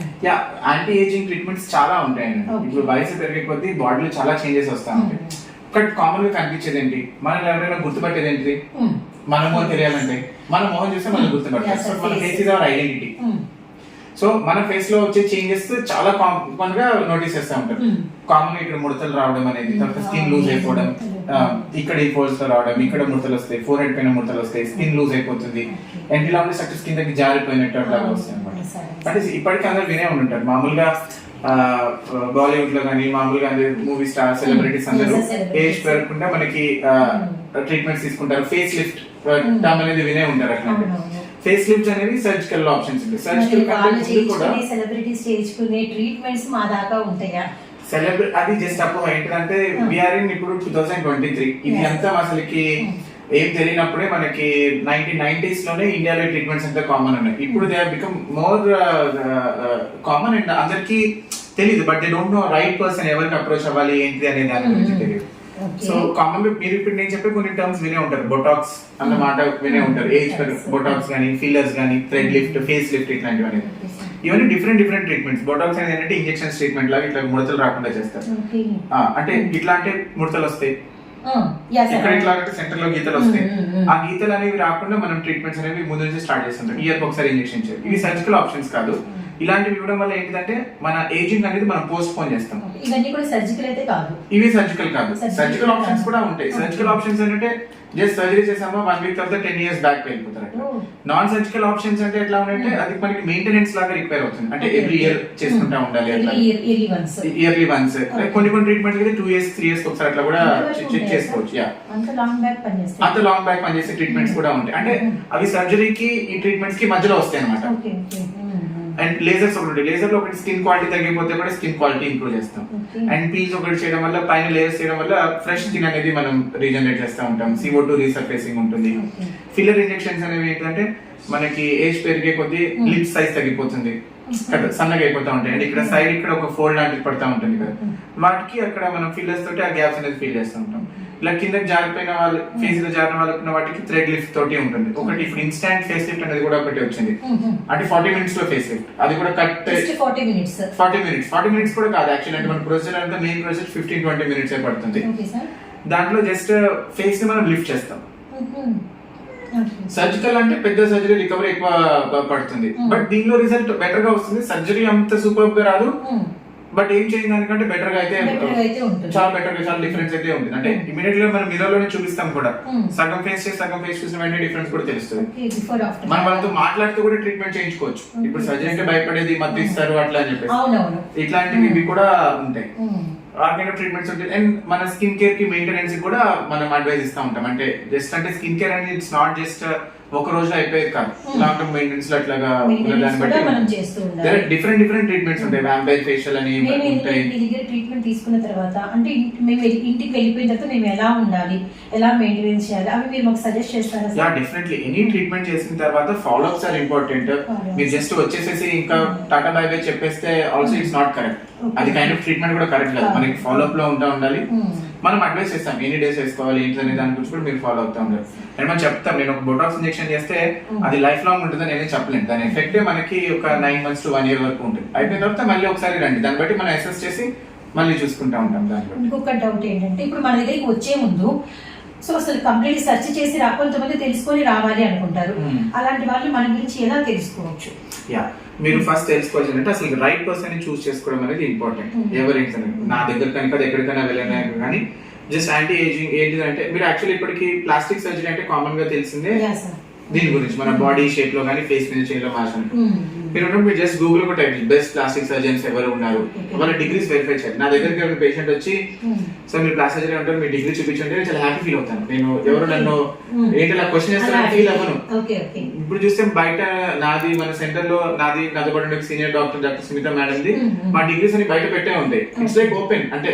యా యాంటీ ఏజింగ్ ట్రీట్మెంట్స్ చాలా ఉంటాయండి. ఇప్పుడు వయసు పెరిగే కొద్దీ బాడీలో చాలా చేంజెస్ వస్తా ఉంటాయి. ఒకటి కామన్ గా కనిపించేది ఏంటి, మనం ఎవరైనా గుర్తుపట్టేది ఏంటి, మన మొహం తెలియాలంటే మన మొహం చూస్తే మనం గుర్తుపట్టాలి. సో మన face is our identity. So మన ఫేస్ లో వచ్చే చేంజెస్ చాలా కామన్ గా నోటీస్ చేస్తూ ఉంటారు. కామన్ ఇక్కడ ముడతలు రావడం అనేది, తర్వాత స్కిన్ లూజ్ అయిపోవడం, ఇక్కడ ఈ ఫోల్స్ లో రావడం, ఇక్కడ ముడతలు వస్తాయి, ఫోర్ హెడ్ పైన ముడతలు వస్తాయి, స్కిన్ లూజ్ అయిపోతుంది, అండ్ ఇలా ఉండే స్ట్రక్చర్స్ కిందకి జారిపోయినట్టు అట్లాగా వస్తాయి అనమాట. అంటే ఇప్పటికీ అందరు వినే ఉంటారు మామూలుగా బాలీవుడ్ లో కానీ మామూలుగా మూవీ స్టార్ సెలబ్రిటీస్ అందరూ ఏజ్ పెరగకుండా మనకి ట్రీట్మెంట్స్ తీసుకుంటారు. ఫేస్ లిఫ్ట్ టర్మ్ అనేది వినే ఉంటారు. అట్లా ఫేస్ లిఫ్ట్ అనేది సర్జికల్ ఆప్షన్స్ ఉంటాయి. సర్జికల్ కంటే కూడా సెలబ్రిటీస్ చేసుకునే ట్రీట్మెంట్స్ మా దాకా ఉంటాయా? అది జస్ట్ అప్పుడు ఏంటంటే వీఆర్ ఇన్ ఇప్పుడు 2023. ఇది అంతా అసలుకి ఏం తెలియనప్పుడే మనకి 1990s లోనే ఇండియాలో ట్రీట్మెంట్స్ అంతా కామన్ ఉన్నాయి. ఇప్పుడు they have become more common and అందరికి తెలియదు. But they don't know right person ఎవరికి అప్రోచ్ అవ్వాలి ఏంటి అనే దాని గురించి తెలియదు. సో కామన్ గా మీరు ఇప్పుడు నేను చెప్పే కొన్ని టర్మ్స్ వినే ఉంటారు. బొటాక్స్ అన్న మాట వినే ఉంటారు. ఏజ్ బొటాక్స్ కానీ, ఫిల్లర్స్ కానీ, థ్రెడ్ లిఫ్ట్, ఫేస్ లిఫ్ట్ ఇట్లాంటివి అనేది. ఇవన్నీ డిఫరెంట్ ట్రీట్మెంట్స్. బొటాక్స్ అనేది ఏంటంటే ఇంజెక్షన్స్ ట్రీట్మెంట్ లాగా ఇట్లా ముడతలు రాకుండా చేస్తారు. అంటే ఇట్లా అంటే ముడతలు వస్తాయి, ఇక్కడ ఇట్లా సెంటర్ లో గీతలు వస్తాయి. ఆ గీతలు అనేవి రాకుండా మనం ట్రీట్మెంట్స్ అనేవి ముందు నుంచి స్టార్ట్ చేస్తుంటాం. ఇయర్ ఒకసారి ఇంజెక్షన్ చేయాలి. ఇవి సర్జికల్ ఆప్షన్స్ కాదు. ఇలాంటివి ఇవ్వడం వల్ల ఏంటంటే మన ఏజింగ్ అనేది మనం పోస్ట్ పోన్ చేస్తాం. ఇవన్నీ కూడా సర్జికల్ అయితే కాదు. ఇవి సర్జికల్ కాదు. సర్జికల్ ఆప్షన్స్ కూడా ఉంటాయి. సర్జికల్ ఆప్షన్స్ ఏంటంటే జస్ట్ సర్జరీ చేసామా 1 వీక్ తర్వాత 10 years బ్యాక్ వెళ్ళిపోతారు. నాన్ సర్జికల్ ఆప్షన్స్ అంటే ఎట్లా ఉన్నాయంటే అది మనకి మెయింటెనెన్స్ లాగా రిక్వైర్ అవుతుంది. అంటే ఎవ్రీ ఇయర్ చేసుకుంటా ఉండాలి. Yearly once. కొన్ని ట్రీట్మెంట్ అయితే 2 years 3 years ఒకసారి అట్లా కూడా చెక్ చేసుకోవచ్చు. అంత లాంగ్ బ్యాక్ పనిచేసే ట్రీట్మెంట్స్ కూడా ఉంటాయి. అంటే అవి సర్జరీకి ఈ ట్రీట్మెంట్స్ కి మధ్యలో వస్తాయి అనమాట. అండ్ లేజర్స్ ఒకటి, లేజర్ లో ఒకటి స్కిన్ క్వాలిటీ తగ్గిపోతే కూడా స్కిన్ క్వాలిటీ ఇంప్రూవ్ చేస్తాం. అండ్ పీల్స్ ఒకటి చేయడం వల్ల, పైన లేయర్స్ చేయడం వల్ల ఫ్రెష్ స్కిన్ అనేది మనం రీజనరేట్ చేస్తూ ఉంటాం. CO2 రీసర్ఫేసింగ్ ఉంటుంది. ఫిల్లర్ ఇంజెక్షన్స్ అనేవి ఏంటంటే మనకి ఏజ్ పెరిగే కొద్దీ లిప్ సైజ్ తగ్గిపోతుంది, సన్నగా అయిపోతా ఉంటాయి. అండ్ ఇక్కడ సైడ్ ఇక్కడ ఒక ఫోల్డ్ లాంటిది పడతా ఉంటుంది కదా, వాటికి అక్కడ మనం ఫిల్లర్స్ తోటి ఆ గ్యాప్స్ అనేది ఫిల్ చేస్తూ ఉంటాం. ఇలా కిందకి జారిపోయిన వాళ్ళు, ఫేస్ లో జారిన వాళ్ళకున్న వాటికి థ్రెడ్ లిఫ్ట్ తోటి ఉంటుంది. ఒకటి ఇప్పుడు ఇన్స్టాంట్ ఫేస్ లిఫ్ట్ అనేది కూడా ఒకటి వచ్చింది. అంటే 40 minutes లో ఫేస్ లిఫ్ట్. అది కూడా కట్ 40 minutes కూడా కాదు యాక్చువల్లీ. అంటే మన ప్రొసీజర్ అంతా మెయిన్ ప్రొసీజర్ 15-20 minutes పడుతుంది. దాంట్లో జస్ట్ ఫేస్ ని మనం లిఫ్ట్ చేస్తాం. సర్జికల్ అంటే పెద్ద సర్జరీ రికవరీ ఎక్కువ పడుతుంది. బట్ దీనిలో రిజల్ట్ బెటర్ గా వస్తుంది. సర్జరీ అంత సూపర్ గా రాదు, బట్ ఏం చేయని దానికంటే బెటర్ గా అయితే చాలా బెటర్ గా చాలా డిఫరెన్స్ అయితే ఉంటుంది. అంటే ఇమీడియట్ గా మనం మిర్రర్ లోనే చూపిస్తాం కూడా. సగం ఫేస్ చూసిన వెంటనే డిఫరెన్స్ కూడా తెలుస్తుంది. మనం వాళ్ళతో మాట్లాడుతూ కూడా ట్రీట్మెంట్ చేయించుకోవచ్చు. ఇప్పుడు సర్జరీ అంటే భయపడేది, మద్దతు ఇస్తారు అట్లా అని చెప్పేసి ఇట్లాంటివి ఇవి కూడా ఉంటాయి. ఆ కైండ్ ఆఫ్ ట్రీట్మెంట్స్ ఉంటాయి. అండ్ మన స్కిన్ కేర్ కి మెయింటెనెన్స్ కూడా మనం అడ్వైజ్ ఇస్తా ఉంటాం. అంటే జస్ట్ అంటే స్కిన్ కేర్ అనేది ఇట్స్ నాట్ జస్ట్ ఒక రోజు అయిపోయేది కాదు. లాంగ్ టర్మ్ మెయింటెనెన్స్ లో అట్లాగా దాన్ని బట్టి డిఫరెంట్ ట్రీట్మెంట్స్ ఉంటాయి. వ్యాంపైర్ ఫేషియల్ అని ఉంటాయి. ట్రీట్మెంట్ తీసుకున్న తర్వాత అంటే మేము ఇంటికి వెళ్ళిపోయిన తర్వాత మేము ఎలా ఉండాలి, ఎలా మెయింటెనెన్స్ చేయాలి, అవి మీరు మాకు సజెస్ట్ చేస్తారా? Yeah definitely. ఎనీ ట్రీట్మెంట్ చేసిన తర్వాత ఫాలో అప్స్ ఆర్ ఇంపార్టెంట్. మీరు జస్ట్ వచ్చేసేసి ఇంకా టాటా బై బై చెప్పేస్తే ఆల్సో ఇట్స్ నాట్ కరెక్ట్. అది కైండ్ ఆఫ్ ట్రీట్మెంట్ కూడా కరెక్ట్ కాదు. మనకి ఫాలో అప్ లో ఉండాలి. మనం అడ్వైస్ చేస్తాం ఎన్ని డేస్ వేసుకోవాలి ఏంటి అనే దాని గురించి కూడా మీరు ఫాలో అవుతా ఉంటారు. అండ్ మనం చెప్తాం, నేను ఒక బొటాక్స్ ఇంజెక్షన్ చేస్తే అది లైఫ్ లాంగ్ ఉంటుందని నేనే చెప్పలేను. దాని ఎఫెక్ట్ మనకి ఒక 9 months to 1 year వరకు ఉంటుంది. అయిపోయిన తర్వాత మళ్ళీ ఒకసారి రండి, దాన్ని బట్టి మనం అసెస్ చేసి మళ్ళీ చూసుకుంటా ఉంటాం. దాంట్లో ఇంకొక డౌట్ ఏంటంటే, ఇప్పుడు మన దగ్గరికి వచ్చే ముందు సో అసలు కంప్లీట్ సెర్చ్ చేసి కొంతమంది తెలుసుకొని రావాలి అనుకుంటారు. అలాంటి వాళ్ళు మన గురించి ఎలా తెలుసుకోవచ్చు? యా, మీరు ఫస్ట్ తెలుసుకోవాల్సిందంటే అసలు రైట్ పర్సన్ ని చూస్ చేసుకోవడం అనేది ఇంపార్టెంట్. ఎవరైనా నా దగ్గర కనుక ఎక్కడికైనా వెళ్ళినా కానీ జస్ట్ యాంటీ ఏజింగ్ ఏంటిదంటే, మీరు యాక్చువల్లీ ఇప్పటికి ప్లాస్టిక్ సర్జరీ అంటే కామన్ గా తెలిసిందే. దీని గురించి మన బాడీ షేప్ లో కానీ ఫేస్ మీద చేయడం మార్చడం. మీరు జస్ట్ గూగుల్ లో టైప్ బెస్ట్ ప్లాస్టిక్ సర్జన్స్ ఎవరు ఉన్నారు, వాళ్ళ డిగ్రీస్ వెరిఫై చేయాలి. నా దగ్గరికి పేషెంట్ వచ్చి సార్ మీరు ప్లాస్టిక్ సర్జరీ ఉంటారు, మీ డిగ్రీ చూపించంటే నేను చాలా హ్యాపీ ఫీల్ అవుతాను. నేను ఎవరు నన్ను ఏంటి అలా క్వశ్చన్ చేస్తారని ఫీల్ అవ్వను. ఇప్పుడు చూస్తే బయట నాది మన సెంటర్ లో నాతో పాటు senior doctor Sumitha madam the మా డిగ్రీస్ అని బయట పెట్టే ఉంటాయి. It's like open. అంటే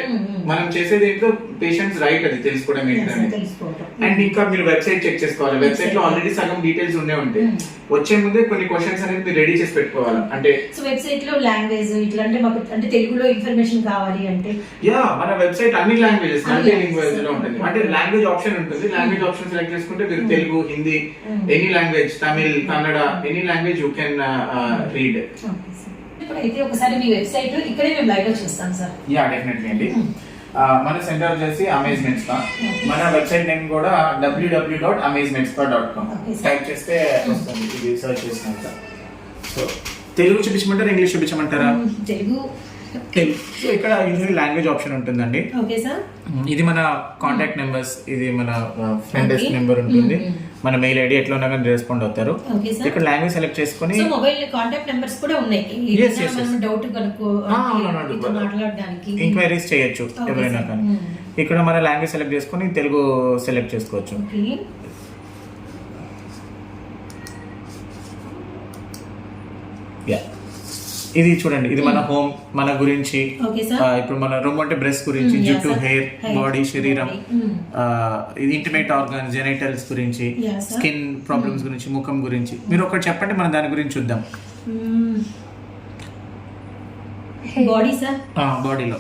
మనం చేసేది ఏంటో పేషెంట్స్ రైట్ అది తెలుసుకోవడం ఏంటని. అండ్ ఇంకా మీరు వెబ్సైట్ చెక్ చేసుకోవాలి. వెబ్సైట్ లో ఆల్రెడీ సగం డీటెయిల్స్ ఉండే ఉంటాయి. వచ్చే ముందే కొన్ని క్వశ్చన్స్ అనేది మీరు రెడీ చేసి పెట్టుకోవాలి. అంటే వెబ్సైట్ లో లాంగ్వేజ్ ఇట్లా అంటే మాకు అంటే తెలుగులో ఇన్ఫర్మేషన్ కావాలి అంటే మన వెబ్సైట్ అన్ని లాంగ్వేజెస్ మల్టీ లాంగ్వేజ్ లో ఉంటుంది. అంటే లాంగ్వేజ్ ఆప్షన్ ఉంటుంది. లాంగ్వేజ్ ఆప్షన్ సెలెక్ట్ చేసుకుంటే మీరు Telugu, Hindi, any language, Tamil, Kannada, any language you can read. అయితే ఒకసారి మీ వెబ్సైట్ ఇక్కడే మేము లైవ్ లో చూస్తాం సార్. యా డెఫినెట్లీ అండి. మన సెంటర్ వచ్చేసి అమేజ్మెంట్ స్పా. మన వెబ్సైట్ నేమ్ కూడా www.amazementspa.com టైప్ చేస్తే వస్తుంది. ఇది సర్చ్ చేసినాక. సో తెలుగు చూపించమంటారా, ఇంగ్లీష్ చూపించమంటారా? తెలుగు సో ఇక్కడ యూజువల్లీ లాంగ్వేజ్ ఆప్షన్ ఉంటుందండి. Okay sir. ఇది మన కాంటాక్ట్ నెంబర్స్, ఇది మన ఫ్రెండ్ డెస్క్ నెంబర్ ఉంటుంది, మన మెయిల్ ఐడి ఎట్లా ఉన్నా కానీ రెస్పాండ్ అవుతారు. ఇక్కడ లాంగ్వేజ్ సెలెక్ట్ చేసుకొని మొబైల్ కాంటాక్ట్ నెంబర్స్ కూడా ఉన్నాయి, డౌట్ మాట్లాడడానికి ఎంక్వైరీస్ చేయొచ్చు ఎవరైనా కానీ. ఇక్కడ మన లాంగ్వేజ్ సెలెక్ట్ చేసుకొని తెలుగు సెలెక్ట్ చేసుకోవచ్చు. ఇది చూడండి, ఇది మన హోమ్, మన గురించి, ఇప్పుడు మన రూమ్ అంటే బ్రెస్ట్ గురించి, జుట్టు, హెయిర్, బాడీ, శరీరం, ఇది ఇంటిమేట్ ఆర్గాన్, జెనైటల్స్ గురించి, స్కిన్ ప్రాబ్లమ్స్ గురించి, ముఖం గురించి. మీరు ఒకటి చెప్పండి, మనం దాని గురించి చూద్దాం. బాడీలో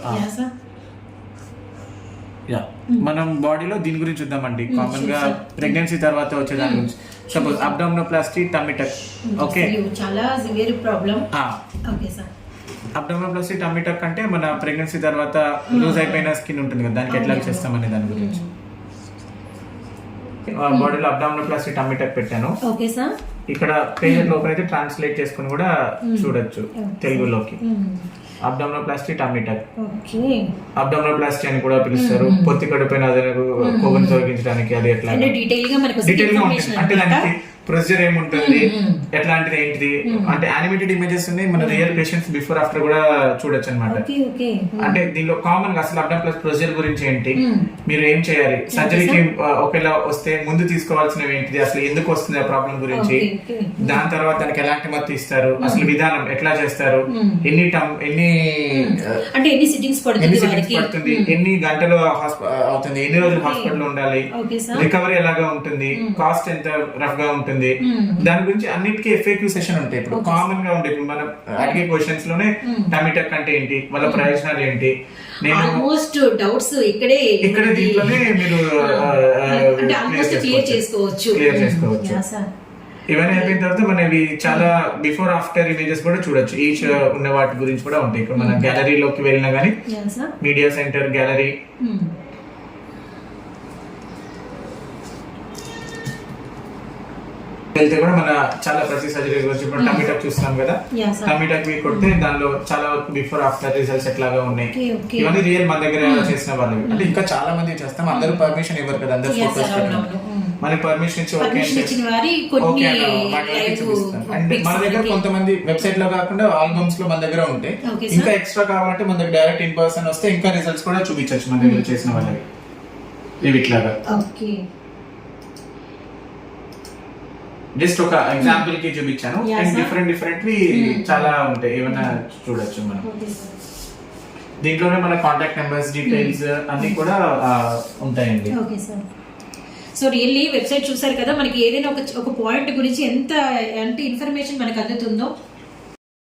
మనం బాడీలో దీని గురించి చూద్దామండి. కామన్ గా ప్రెగ్నెన్సీ తర్వాత వచ్చే దాని గురించి. Suppose abdominoplasty, tummy tuck. Okay, చాలా severe problem. Abdominoplasty, tummy tuck అంటే మన ప్రెగ్నెన్సీ తర్వాత లూజ్ అయిపోయిన స్కిన్ ఉంటుంది కదా, దానికి ఎట్లా చేస్తామనే దాని గురించి. బాడీలో అబ్డామినోప్లాస్టీ, టమ్మీ టక్ పెట్టాను. Okay sir. ఇక్కడ పేజ్ లోపల అయితే ట్రాన్స్లేట్ చేసుకుని కూడా చూడొచ్చు తెలుగులోకి. అబ్డామినోప్లాస్టీ, టమ్మీ టక్. అబ్డామినోప్లాస్టీ అని కూడా పిలుస్తారు. పొత్తి కడుపైన కొవ్వుని తొలగించడానికి. అది ఎట్లా డీటెయిల్ గా ఉంటుంది అంటే దానికి ప్రొసీజర్ ఏముంటుంది, ఎట్లాంటిది ఏంటిది అంటే యానిమేటెడ్ ఇమేజెస్ ఉన్నాయి. మన రియల్ పేషెంట్స్ బిఫోర్ ఆఫ్టర్ కూడా చూడొచ్చు అనమాట. అంటే దీనిలో కామన్ గా అసలు అబ్డామినల్ ప్రొసీజర్ గురించి ఏంటి, మీరు ఏం చేయాలి, సర్జరీకి ఒకవేళ వస్తే ముందు తీసుకోవాల్సినవి ఏంటిది, అసలు ఎందుకు వస్తుంది ఆ ప్రాబ్లం గురించి, దాని తర్వాత దానికి ఎలాంటి మత్తు ఇస్తారు, అసలు విధానం ఎట్లా చేస్తారు, ఎన్ని సిట్టింగ్స్ పడుతుంది, ఎన్ని గంటలు అవుతుంది, ఎన్ని రోజులు హాస్పిటల్ ఉండాలి, రికవరీ ఎలాగా ఉంటుంది, కాస్ట్ ఎంత రఫ్ గా ఉంటుంది, దాని గురించి అన్నిటికీ ఎఫ్ఏక్యూ సెషన్ ఉంటాయి. ఇప్పుడు కామన్ గా ఉండే ఇప్పుడు మనం అడిగే క్వశ్చన్స్ లోనే టమ్మీ టక్ అంటే ఏంటి, వాళ్ళ ప్రయోజనాలు ఏంటి, నేను ఇక్కడే దీంట్లోనే మీరు క్లియర్ చేసుకోవచ్చు. ఇవన్నీ అయిపోయిన తర్వాత మనవి చాలా బిఫోర్ ఆఫ్టర్ ఇమేజెస్ కూడా చూడొచ్చు. ఈచ్ ఉన్న వాటి గురించి కూడా ఉంటాయి. ఇక్కడ మన గ్యాలరీలోకి వెళ్ళినా గానీ, మీడియా సెంటర్, గ్యాలరీ, వెళ్తే కూడా మన చాలా ప్రతి సర్జరీ గురించి ఇప్పుడు టమ్మీ టక్ చూస్తున్నాం కదా, టమ్మీ టక్ మీరు కొడితే దానిలో చాలా వరకు బిఫోర్ ఆఫ్టర్ రిజల్ట్స్ ఎట్లాగా ఉన్నాయి. ఇవన్నీ రియల్ మన దగ్గర చేసిన వాళ్ళు. అంటే ఇంకా చాలా మంది చేస్తాం, అందరూ పర్మిషన్ ఇవ్వరు కదా, అందరు ఫోటోస్ మనకి పర్మిషన్ ఇచ్చి ఓకే చూపిస్తాం. అండ్ మన దగ్గర కొంతమంది వెబ్సైట్ లో కాకుండా ఆల్బమ్స్ లో మన దగ్గర ఉంటాయి. ఇంకా ఎక్స్ట్రా కావాలంటే మన దగ్గర డైరెక్ట్ ఇన్ పర్సన్ వస్తే ఇంకా రిజల్ట్స్ కూడా చూపించచ్చు మన దగ్గర చేసిన వాళ్ళకి. ఇవి ఇట్లాగా జస్ట్ ఒక ఎగ్జాంపుల్ కి చూపించాను. అండ్ డిఫరెంట్ చాలా ఉంటాయి, ఏమైనా చూడొచ్చు మనం. దీంట్లోనే మన కాంటాక్ట్ నెంబర్స్, డీటెయిల్స్ అన్ని కూడా ఉంటాయండి. సో రియల్లీ వెబ్సైట్ చూసారు కదా, మనకి ఏదైనా ఒక పాయింట్ గురించి ఎంత అంటే ఇన్ఫర్మేషన్ మనకు అందుతుందో.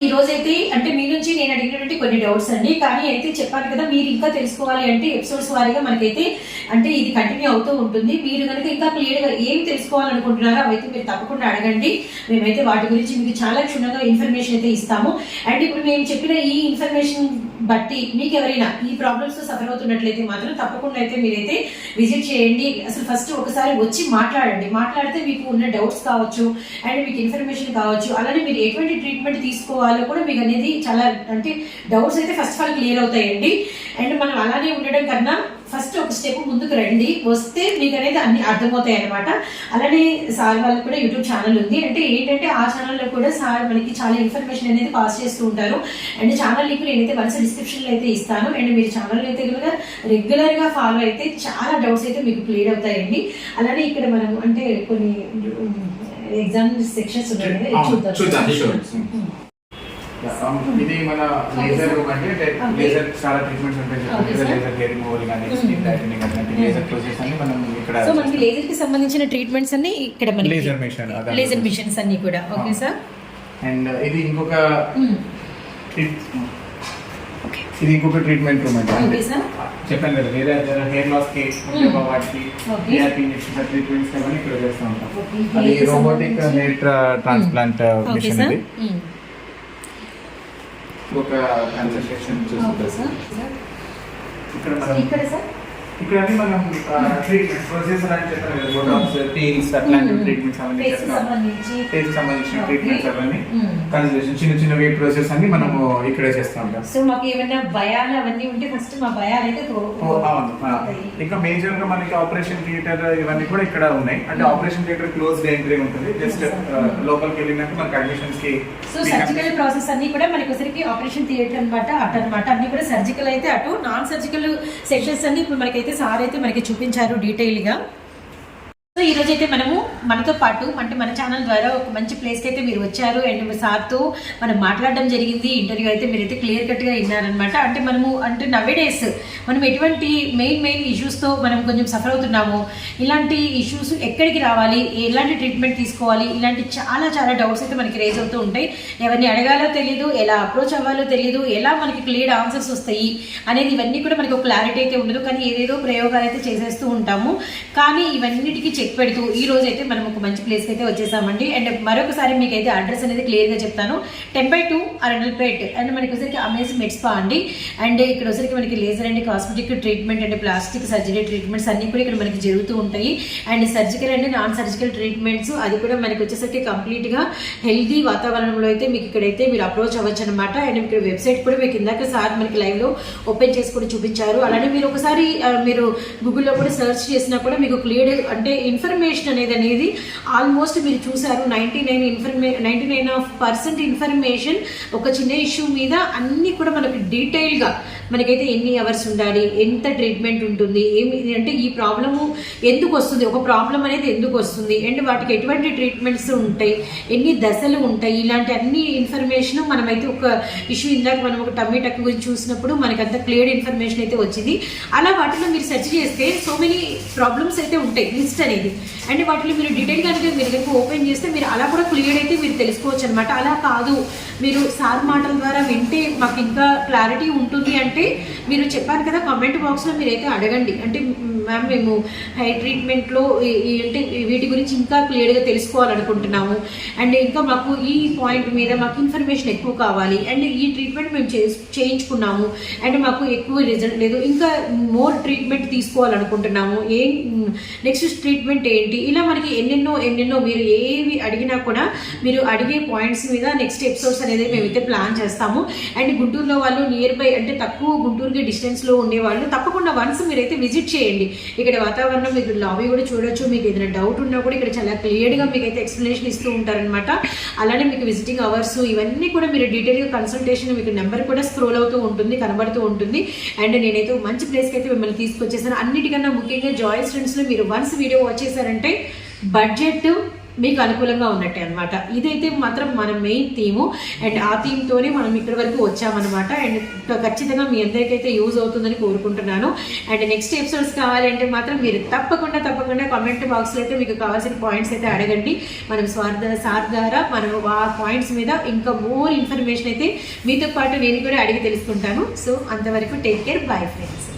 ఈ రోజైతే అంటే మీ నుంచి నేను అడిగినటువంటి కొన్ని డౌట్స్ అండి, కానీ అయితే చెప్పాను కదా, మీరు ఇంకా తెలుసుకోవాలి అంటే ఎపిసోడ్స్ వారీగా మనకైతే అంటే ఇది కంటిన్యూ అవుతూ ఉంటుంది. మీరు కనుక ఇంకా క్లియర్గా ఏం తెలుసుకోవాలనుకుంటున్నారో అవైతే మీరు తప్పకుండా అడగండి. మేమైతే వాటి గురించి మీకు చాలా క్షుణ్ణంగా ఇన్ఫర్మేషన్ అయితే ఇస్తాము. అండ్ ఇప్పుడు మేము చెప్పిన ఈ ఇన్ఫర్మేషన్ బట్టి మీకు ఎవరైనా ఈ ప్రాబ్లమ్స్ తో సఫర్ అవుతున్నట్లయితే మాత్రం తప్పకుండా అయితే మీరైతే విజిట్ చేయండి. అసలు ఫస్ట్ ఒకసారి వచ్చి మాట్లాడితే మీకు ఉన్న డౌట్స్ కావచ్చు, అండ్ మీకు ఇన్ఫర్మేషన్ కావచ్చు, అలానే మీరు ఎటువంటి ట్రీట్మెంట్ తీసుకోవాలి కూడా మీకు అనేది చాలా అంటే డౌట్స్ అయితే ఫస్ట్ ఆఫ్ ఆల్ క్లియర్ అవుతాయండి. అండ్ మనం అలానే ఉండడం కన్నా ఫస్ట్ ఒక స్టెప్ ముందుకు రండి, వస్తే మీకు అనేది అన్ని అర్థమవుతాయి అనమాట. అలానే సార్ వాళ్ళకి కూడా యూట్యూబ్ ఛానల్ ఉంది. అంటే ఏంటంటే ఆ ఛానల్లో కూడా సార్ మనకి చాలా ఇన్ఫర్మేషన్ అనేది పాస్ చేస్తూ ఉంటారు. అండ్ ఛానల్ లింక్ నేనైతే వన్స్ డిస్క్రిప్షన్ లో అయితే ఇస్తాను. అండ్ మీరు ఛానల్ అయితే కనుక రెగ్యులర్ గా ఫాలో అయితే చాలా డౌట్స్ అయితే మీకు క్లియర్ అవుతాయండి. అలానే ఇక్కడ మనం అంటే కొన్ని ఎగ్జామ్ సెక్షన్స్ ఉన్నాయి కదా, చూద్దాం. ఇది మన లేజర్ రూమ్ అంటే లేజర్ చాలా ట్రీట్మెంట్స్ ఉంటాయి. లేజర్ హెయిర్ రిమూవల్ గానీ, స్కిన్ టైటనింగ్ అట్లాంటి లేజర్ ప్రాసెస్ అన్ని మనం ఇక్కడ. సో మనకి లేజర్ కి సంబంధించిన ట్రీట్మెంట్స్ అన్ని ఇక్కడ మనకి లేజర్ మిషన్స్ అన్ని కూడా. Okay sir. అండ్ ఇది ఇంకొక ట్రీట్మెంట్ రూమ్ అంటే చెప్పాను కదా, వేరే హెయిర్ లాస్ కి వాటికి ట్రీట్మెంట్స్ అవన్నీ ఇక్కడ చేస్తూ ఉంటాం. అది రోబోటిక్ హెయిర్ ట్రాన్స్ప్లాంట్ మిషన్. ఇది ఒక కన్సల్టేషన్ చూస్తారు. ఇక్కడ మనం ఇక్కడ అన్ని మనం ట్రీట్మెంట్ ప్రొసెస్ అని చెప్పాను కదా, బోటాక్స్, టీల్స్ అట్లాంటి ట్రీట్మెంట్స్ అవన్నీ ఫేస్ చేస్తాం. సంబంధించి ఫేస్ సంబంధించిన ట్రీట్మెంట్స్ అవన్నీ కన్సల్టేషన్ చిన్న చిన్న వెయిట్ ప్రాసెస్ అన్ని మనము ఇక్కడే చేస్తూ ఉంటాం. సో మాకు ఏమైనా భయాలు అవన్నీ ఉంటే ఫస్ట్ మా భయాలు అయితే అవును. ఇంకా మేజర్ గా మనకి ఆపరేషన్ థియేటర్ ఇవన్నీ కూడా ఇక్కడ ఉన్నాయి. అంటే ఆపరేషన్ థియేటర్ క్లోజ్ ఎంట్రీ ఉంటుంది. జస్ట్ లోపలికి వెళ్ళినాక మనకి అడ్మిషన్స్ కి సో సర్జికల్ ప్రాసెస్ అన్ని కూడా మనకి ఒకసారికి ఆపరేషన్ థియేటర్ అనమాట, అటు అనమాట. అన్ని కూడా సర్జికల్ అయితే అటు, నాన్ సర్జికల్ సెక్షన్స్ అన్ని ఇప్పుడు మనకైతే సార్ అయితే మనకి చూపించారు డీటెయిల్ గా. సో ఈ రోజు అయితే మనము మనతో పాటు అంటే మన ఛానల్ ద్వారా ఒక మంచి ప్లేస్కి అయితే మీరు వచ్చారు అండ్ సార్తో మనం మాట్లాడడం జరిగింది. ఇంటర్వ్యూ అయితే మీరైతే క్లియర్ కట్గా విన్నారనమాట. అంటే మనము అంటే నవ్వేడేస్ మనం ఎటువంటి మెయిన్ ఇష్యూస్తో మనం కొంచెం సఫర్ అవుతున్నాము, ఇలాంటి ఇష్యూస్ ఎక్కడికి రావాలి, ఎలాంటి ట్రీట్మెంట్ తీసుకోవాలి, ఇలాంటి చాలా డౌట్స్ అయితే మనకి రేజ్ అవుతూ ఉంటాయి. ఎవరిని అడగాలో తెలియదు, ఎలా అప్రోచ్ అవ్వాలో తెలియదు, ఎలా మనకి క్లియర్ ఆన్సర్స్ వస్తాయి అనేది ఇవన్నీ కూడా మనకి ఒక క్లారిటీ అయితే ఉండదు. కానీ ఏదేదో ప్రయోగాలు అయితే చేసేస్తూ ఉంటాము. కానీ ఇవన్నిటికీ చెక్ పెడుతూ ఈ రోజు అయితే మనం ఒక మంచి ప్లేస్కి అయితే వచ్చేసామండి. అండ్ మరొకసారి మీకు అయితే అడ్రస్ అనేది క్లియర్గా చెప్తాను. 10/2 అరండల్పేట్ అండ్ మనకి వచ్చరికి అమేజింగ్ మెడ్ స్పా అండి. అండ్ ఇక్కడ వచ్చరికి మనకి laser and cosmetic treatment and plastic surgery treatments అన్ని కూడా ఇక్కడ మనకి జరుగుతూ ఉంటాయి. And surgical and non surgical treatments అది కూడా మనకి వచ్చేసరికి కంప్లీట్గా హెల్దీ వాతావరణంలో అయితే మీకు ఇక్కడైతే మీరు అప్రోచ్ అవ్వచ్చు అనమాట. అండ్ ఇక్కడ వెబ్సైట్ కూడా మీకు ఇందాక సార్ మనకి లైవ్లో ఓపెన్ చేసి కూడా చూపించారు. అలానే మీరు ఒకసారి మీరు గూగుల్లో కూడా సెర్చ్ చేసినా కూడా మీకు క్లియర్ అంటే ఇన్ఫర్మేషన్ అనేది ఆల్మోస్ట్ మీరు చూసారు. 99% ఇన్ఫర్మేషన్ ఒక చిన్న ఇష్యూ మీద అన్నీ కూడా మనకి డీటెయిల్గా మనకైతే ఎన్ని అవర్స్ ఉండాలి, ఎంత ట్రీట్మెంట్ ఉంటుంది, ఏమి అంటే ఈ ప్రాబ్లము ఎందుకు వస్తుంది, ఒక ప్రాబ్లం అనేది ఎందుకు వస్తుంది అండ్ వాటికి ఎటువంటి ట్రీట్మెంట్స్ ఉంటాయి, ఎన్ని దశలు ఉంటాయి, ఇలాంటి అన్ని ఇన్ఫర్మేషన్ మనమైతే ఒక ఇష్యూ ఇందాక మనం ఒక టమ్మీ టక్ గురించి చూసినప్పుడు మనకి అంత క్లియర్ ఇన్ఫర్మేషన్ అయితే వచ్చింది. అలా వాటిలో మీరు సెర్చ్ చేస్తే సో మెనీ ప్రాబ్లమ్స్ అయితే ఉంటాయి లిస్ట్ అనేది. అండ్ వాటిలో మీరు డీటెయిల్గా అనేది మీరు కనుక ఓపెన్ చేస్తే మీరు అలా కూడా క్లియర్ అయితే మీరు తెలుసుకోవచ్చు అనమాట. అలా కాదు మీరు సార్ మాటల ద్వారా వింటే మాకు ఇంకా క్లారిటీ ఉంటుంది అంటే మీరు చెప్పారు కదా కామెంట్ బాక్స్లో మీరైతే అడగండి. అంటే మ్యామ్ మేము హెయిర్ ట్రీట్మెంట్లో అంటే వీటి గురించి ఇంకా క్లియర్గా తెలుసుకోవాలనుకుంటున్నాము అండ్ ఇంకా మాకు ఈ పాయింట్ మీద మాకు ఇన్ఫర్మేషన్ ఎక్కువ కావాలి అండ్ ఈ ట్రీట్మెంట్ మేము చేయించుకున్నాము అండ్ మాకు ఎక్కువ రిజల్ట్ లేదు, ఇంకా మోర్ ట్రీట్మెంట్ తీసుకోవాలనుకుంటున్నాము, నెక్స్ట్ ట్రీట్మెంట్ ఏంటి, ఇలా మనకి ఎన్నెన్నో మీరు ఏవి అడిగినా కూడా మీరు అడిగే పాయింట్స్ మీద నెక్స్ట్ ఎపిసోడ్స్ అనేది మేమైతే ప్లాన్ చేస్తాము. అండ్ గుంటూరులో వాళ్ళు నియర్ బై అంటే తక్కువ గుంటూరుకి డిస్టెన్స్లో ఉండేవాళ్ళు తప్పకుండా వన్స్ మీరైతే విజిట్ చేయండి. ఇక్కడ వాతావరణం మీకు లాబీ కూడా చూడొచ్చు. మీకు ఏదైనా డౌట్ ఉన్నా కూడా ఇక్కడ చాలా క్లియర్గా మీకైతే ఎక్స్ప్లెనేషన్ ఇస్తూ ఉంటారనమాట. అలానే మీకు విజిటింగ్ అవర్స్ ఇవన్నీ కూడా మీరు డీటెయిల్గా కన్సల్టేషన్ మీకు నెంబర్ కూడా స్క్రోల్ అవుతూ ఉంటుంది, కనబడుతూ ఉంటుంది. అండ్ నేనైతే మంచి ప్లేస్కి అయితే మిమ్మల్ని తీసుకొచ్చేసాను. అన్నిటికన్నా ముఖ్యంగా జాయిస్ ఫ్రెండ్స్లో మీరు వన్స్ వీడియో వచ్చేసారంటే బడ్జెట్ మీకు అనుకూలంగా ఉన్నట్టే అనమాట. ఇదైతే మాత్రం మన మెయిన్ థీము అండ్ ఆ థీమ్తోనే మనం ఇక్కడి వరకు వచ్చామన్నమాట. అండ్ ఖచ్చితంగా మీ అందరికైతే యూజ్ అవుతుందని కోరుకుంటున్నాను. అండ్ నెక్స్ట్ ఎపిసోడ్స్ కావాలంటే మాత్రం మీరు తప్పకుండా కామెంట్ బాక్స్లో అయితే మీకు కావాల్సిన పాయింట్స్ అయితే అడగండి. మనం సార్ ద్వారా మనం ఆ పాయింట్స్ మీద ఇంకా మోర్ ఇన్ఫర్మేషన్ అయితే మీతో పాటు నేను కూడా అడిగి తెలుసుకుంటాను. సో అంతవరకు టేక్ కేర్, బై ఫ్రెండ్స్.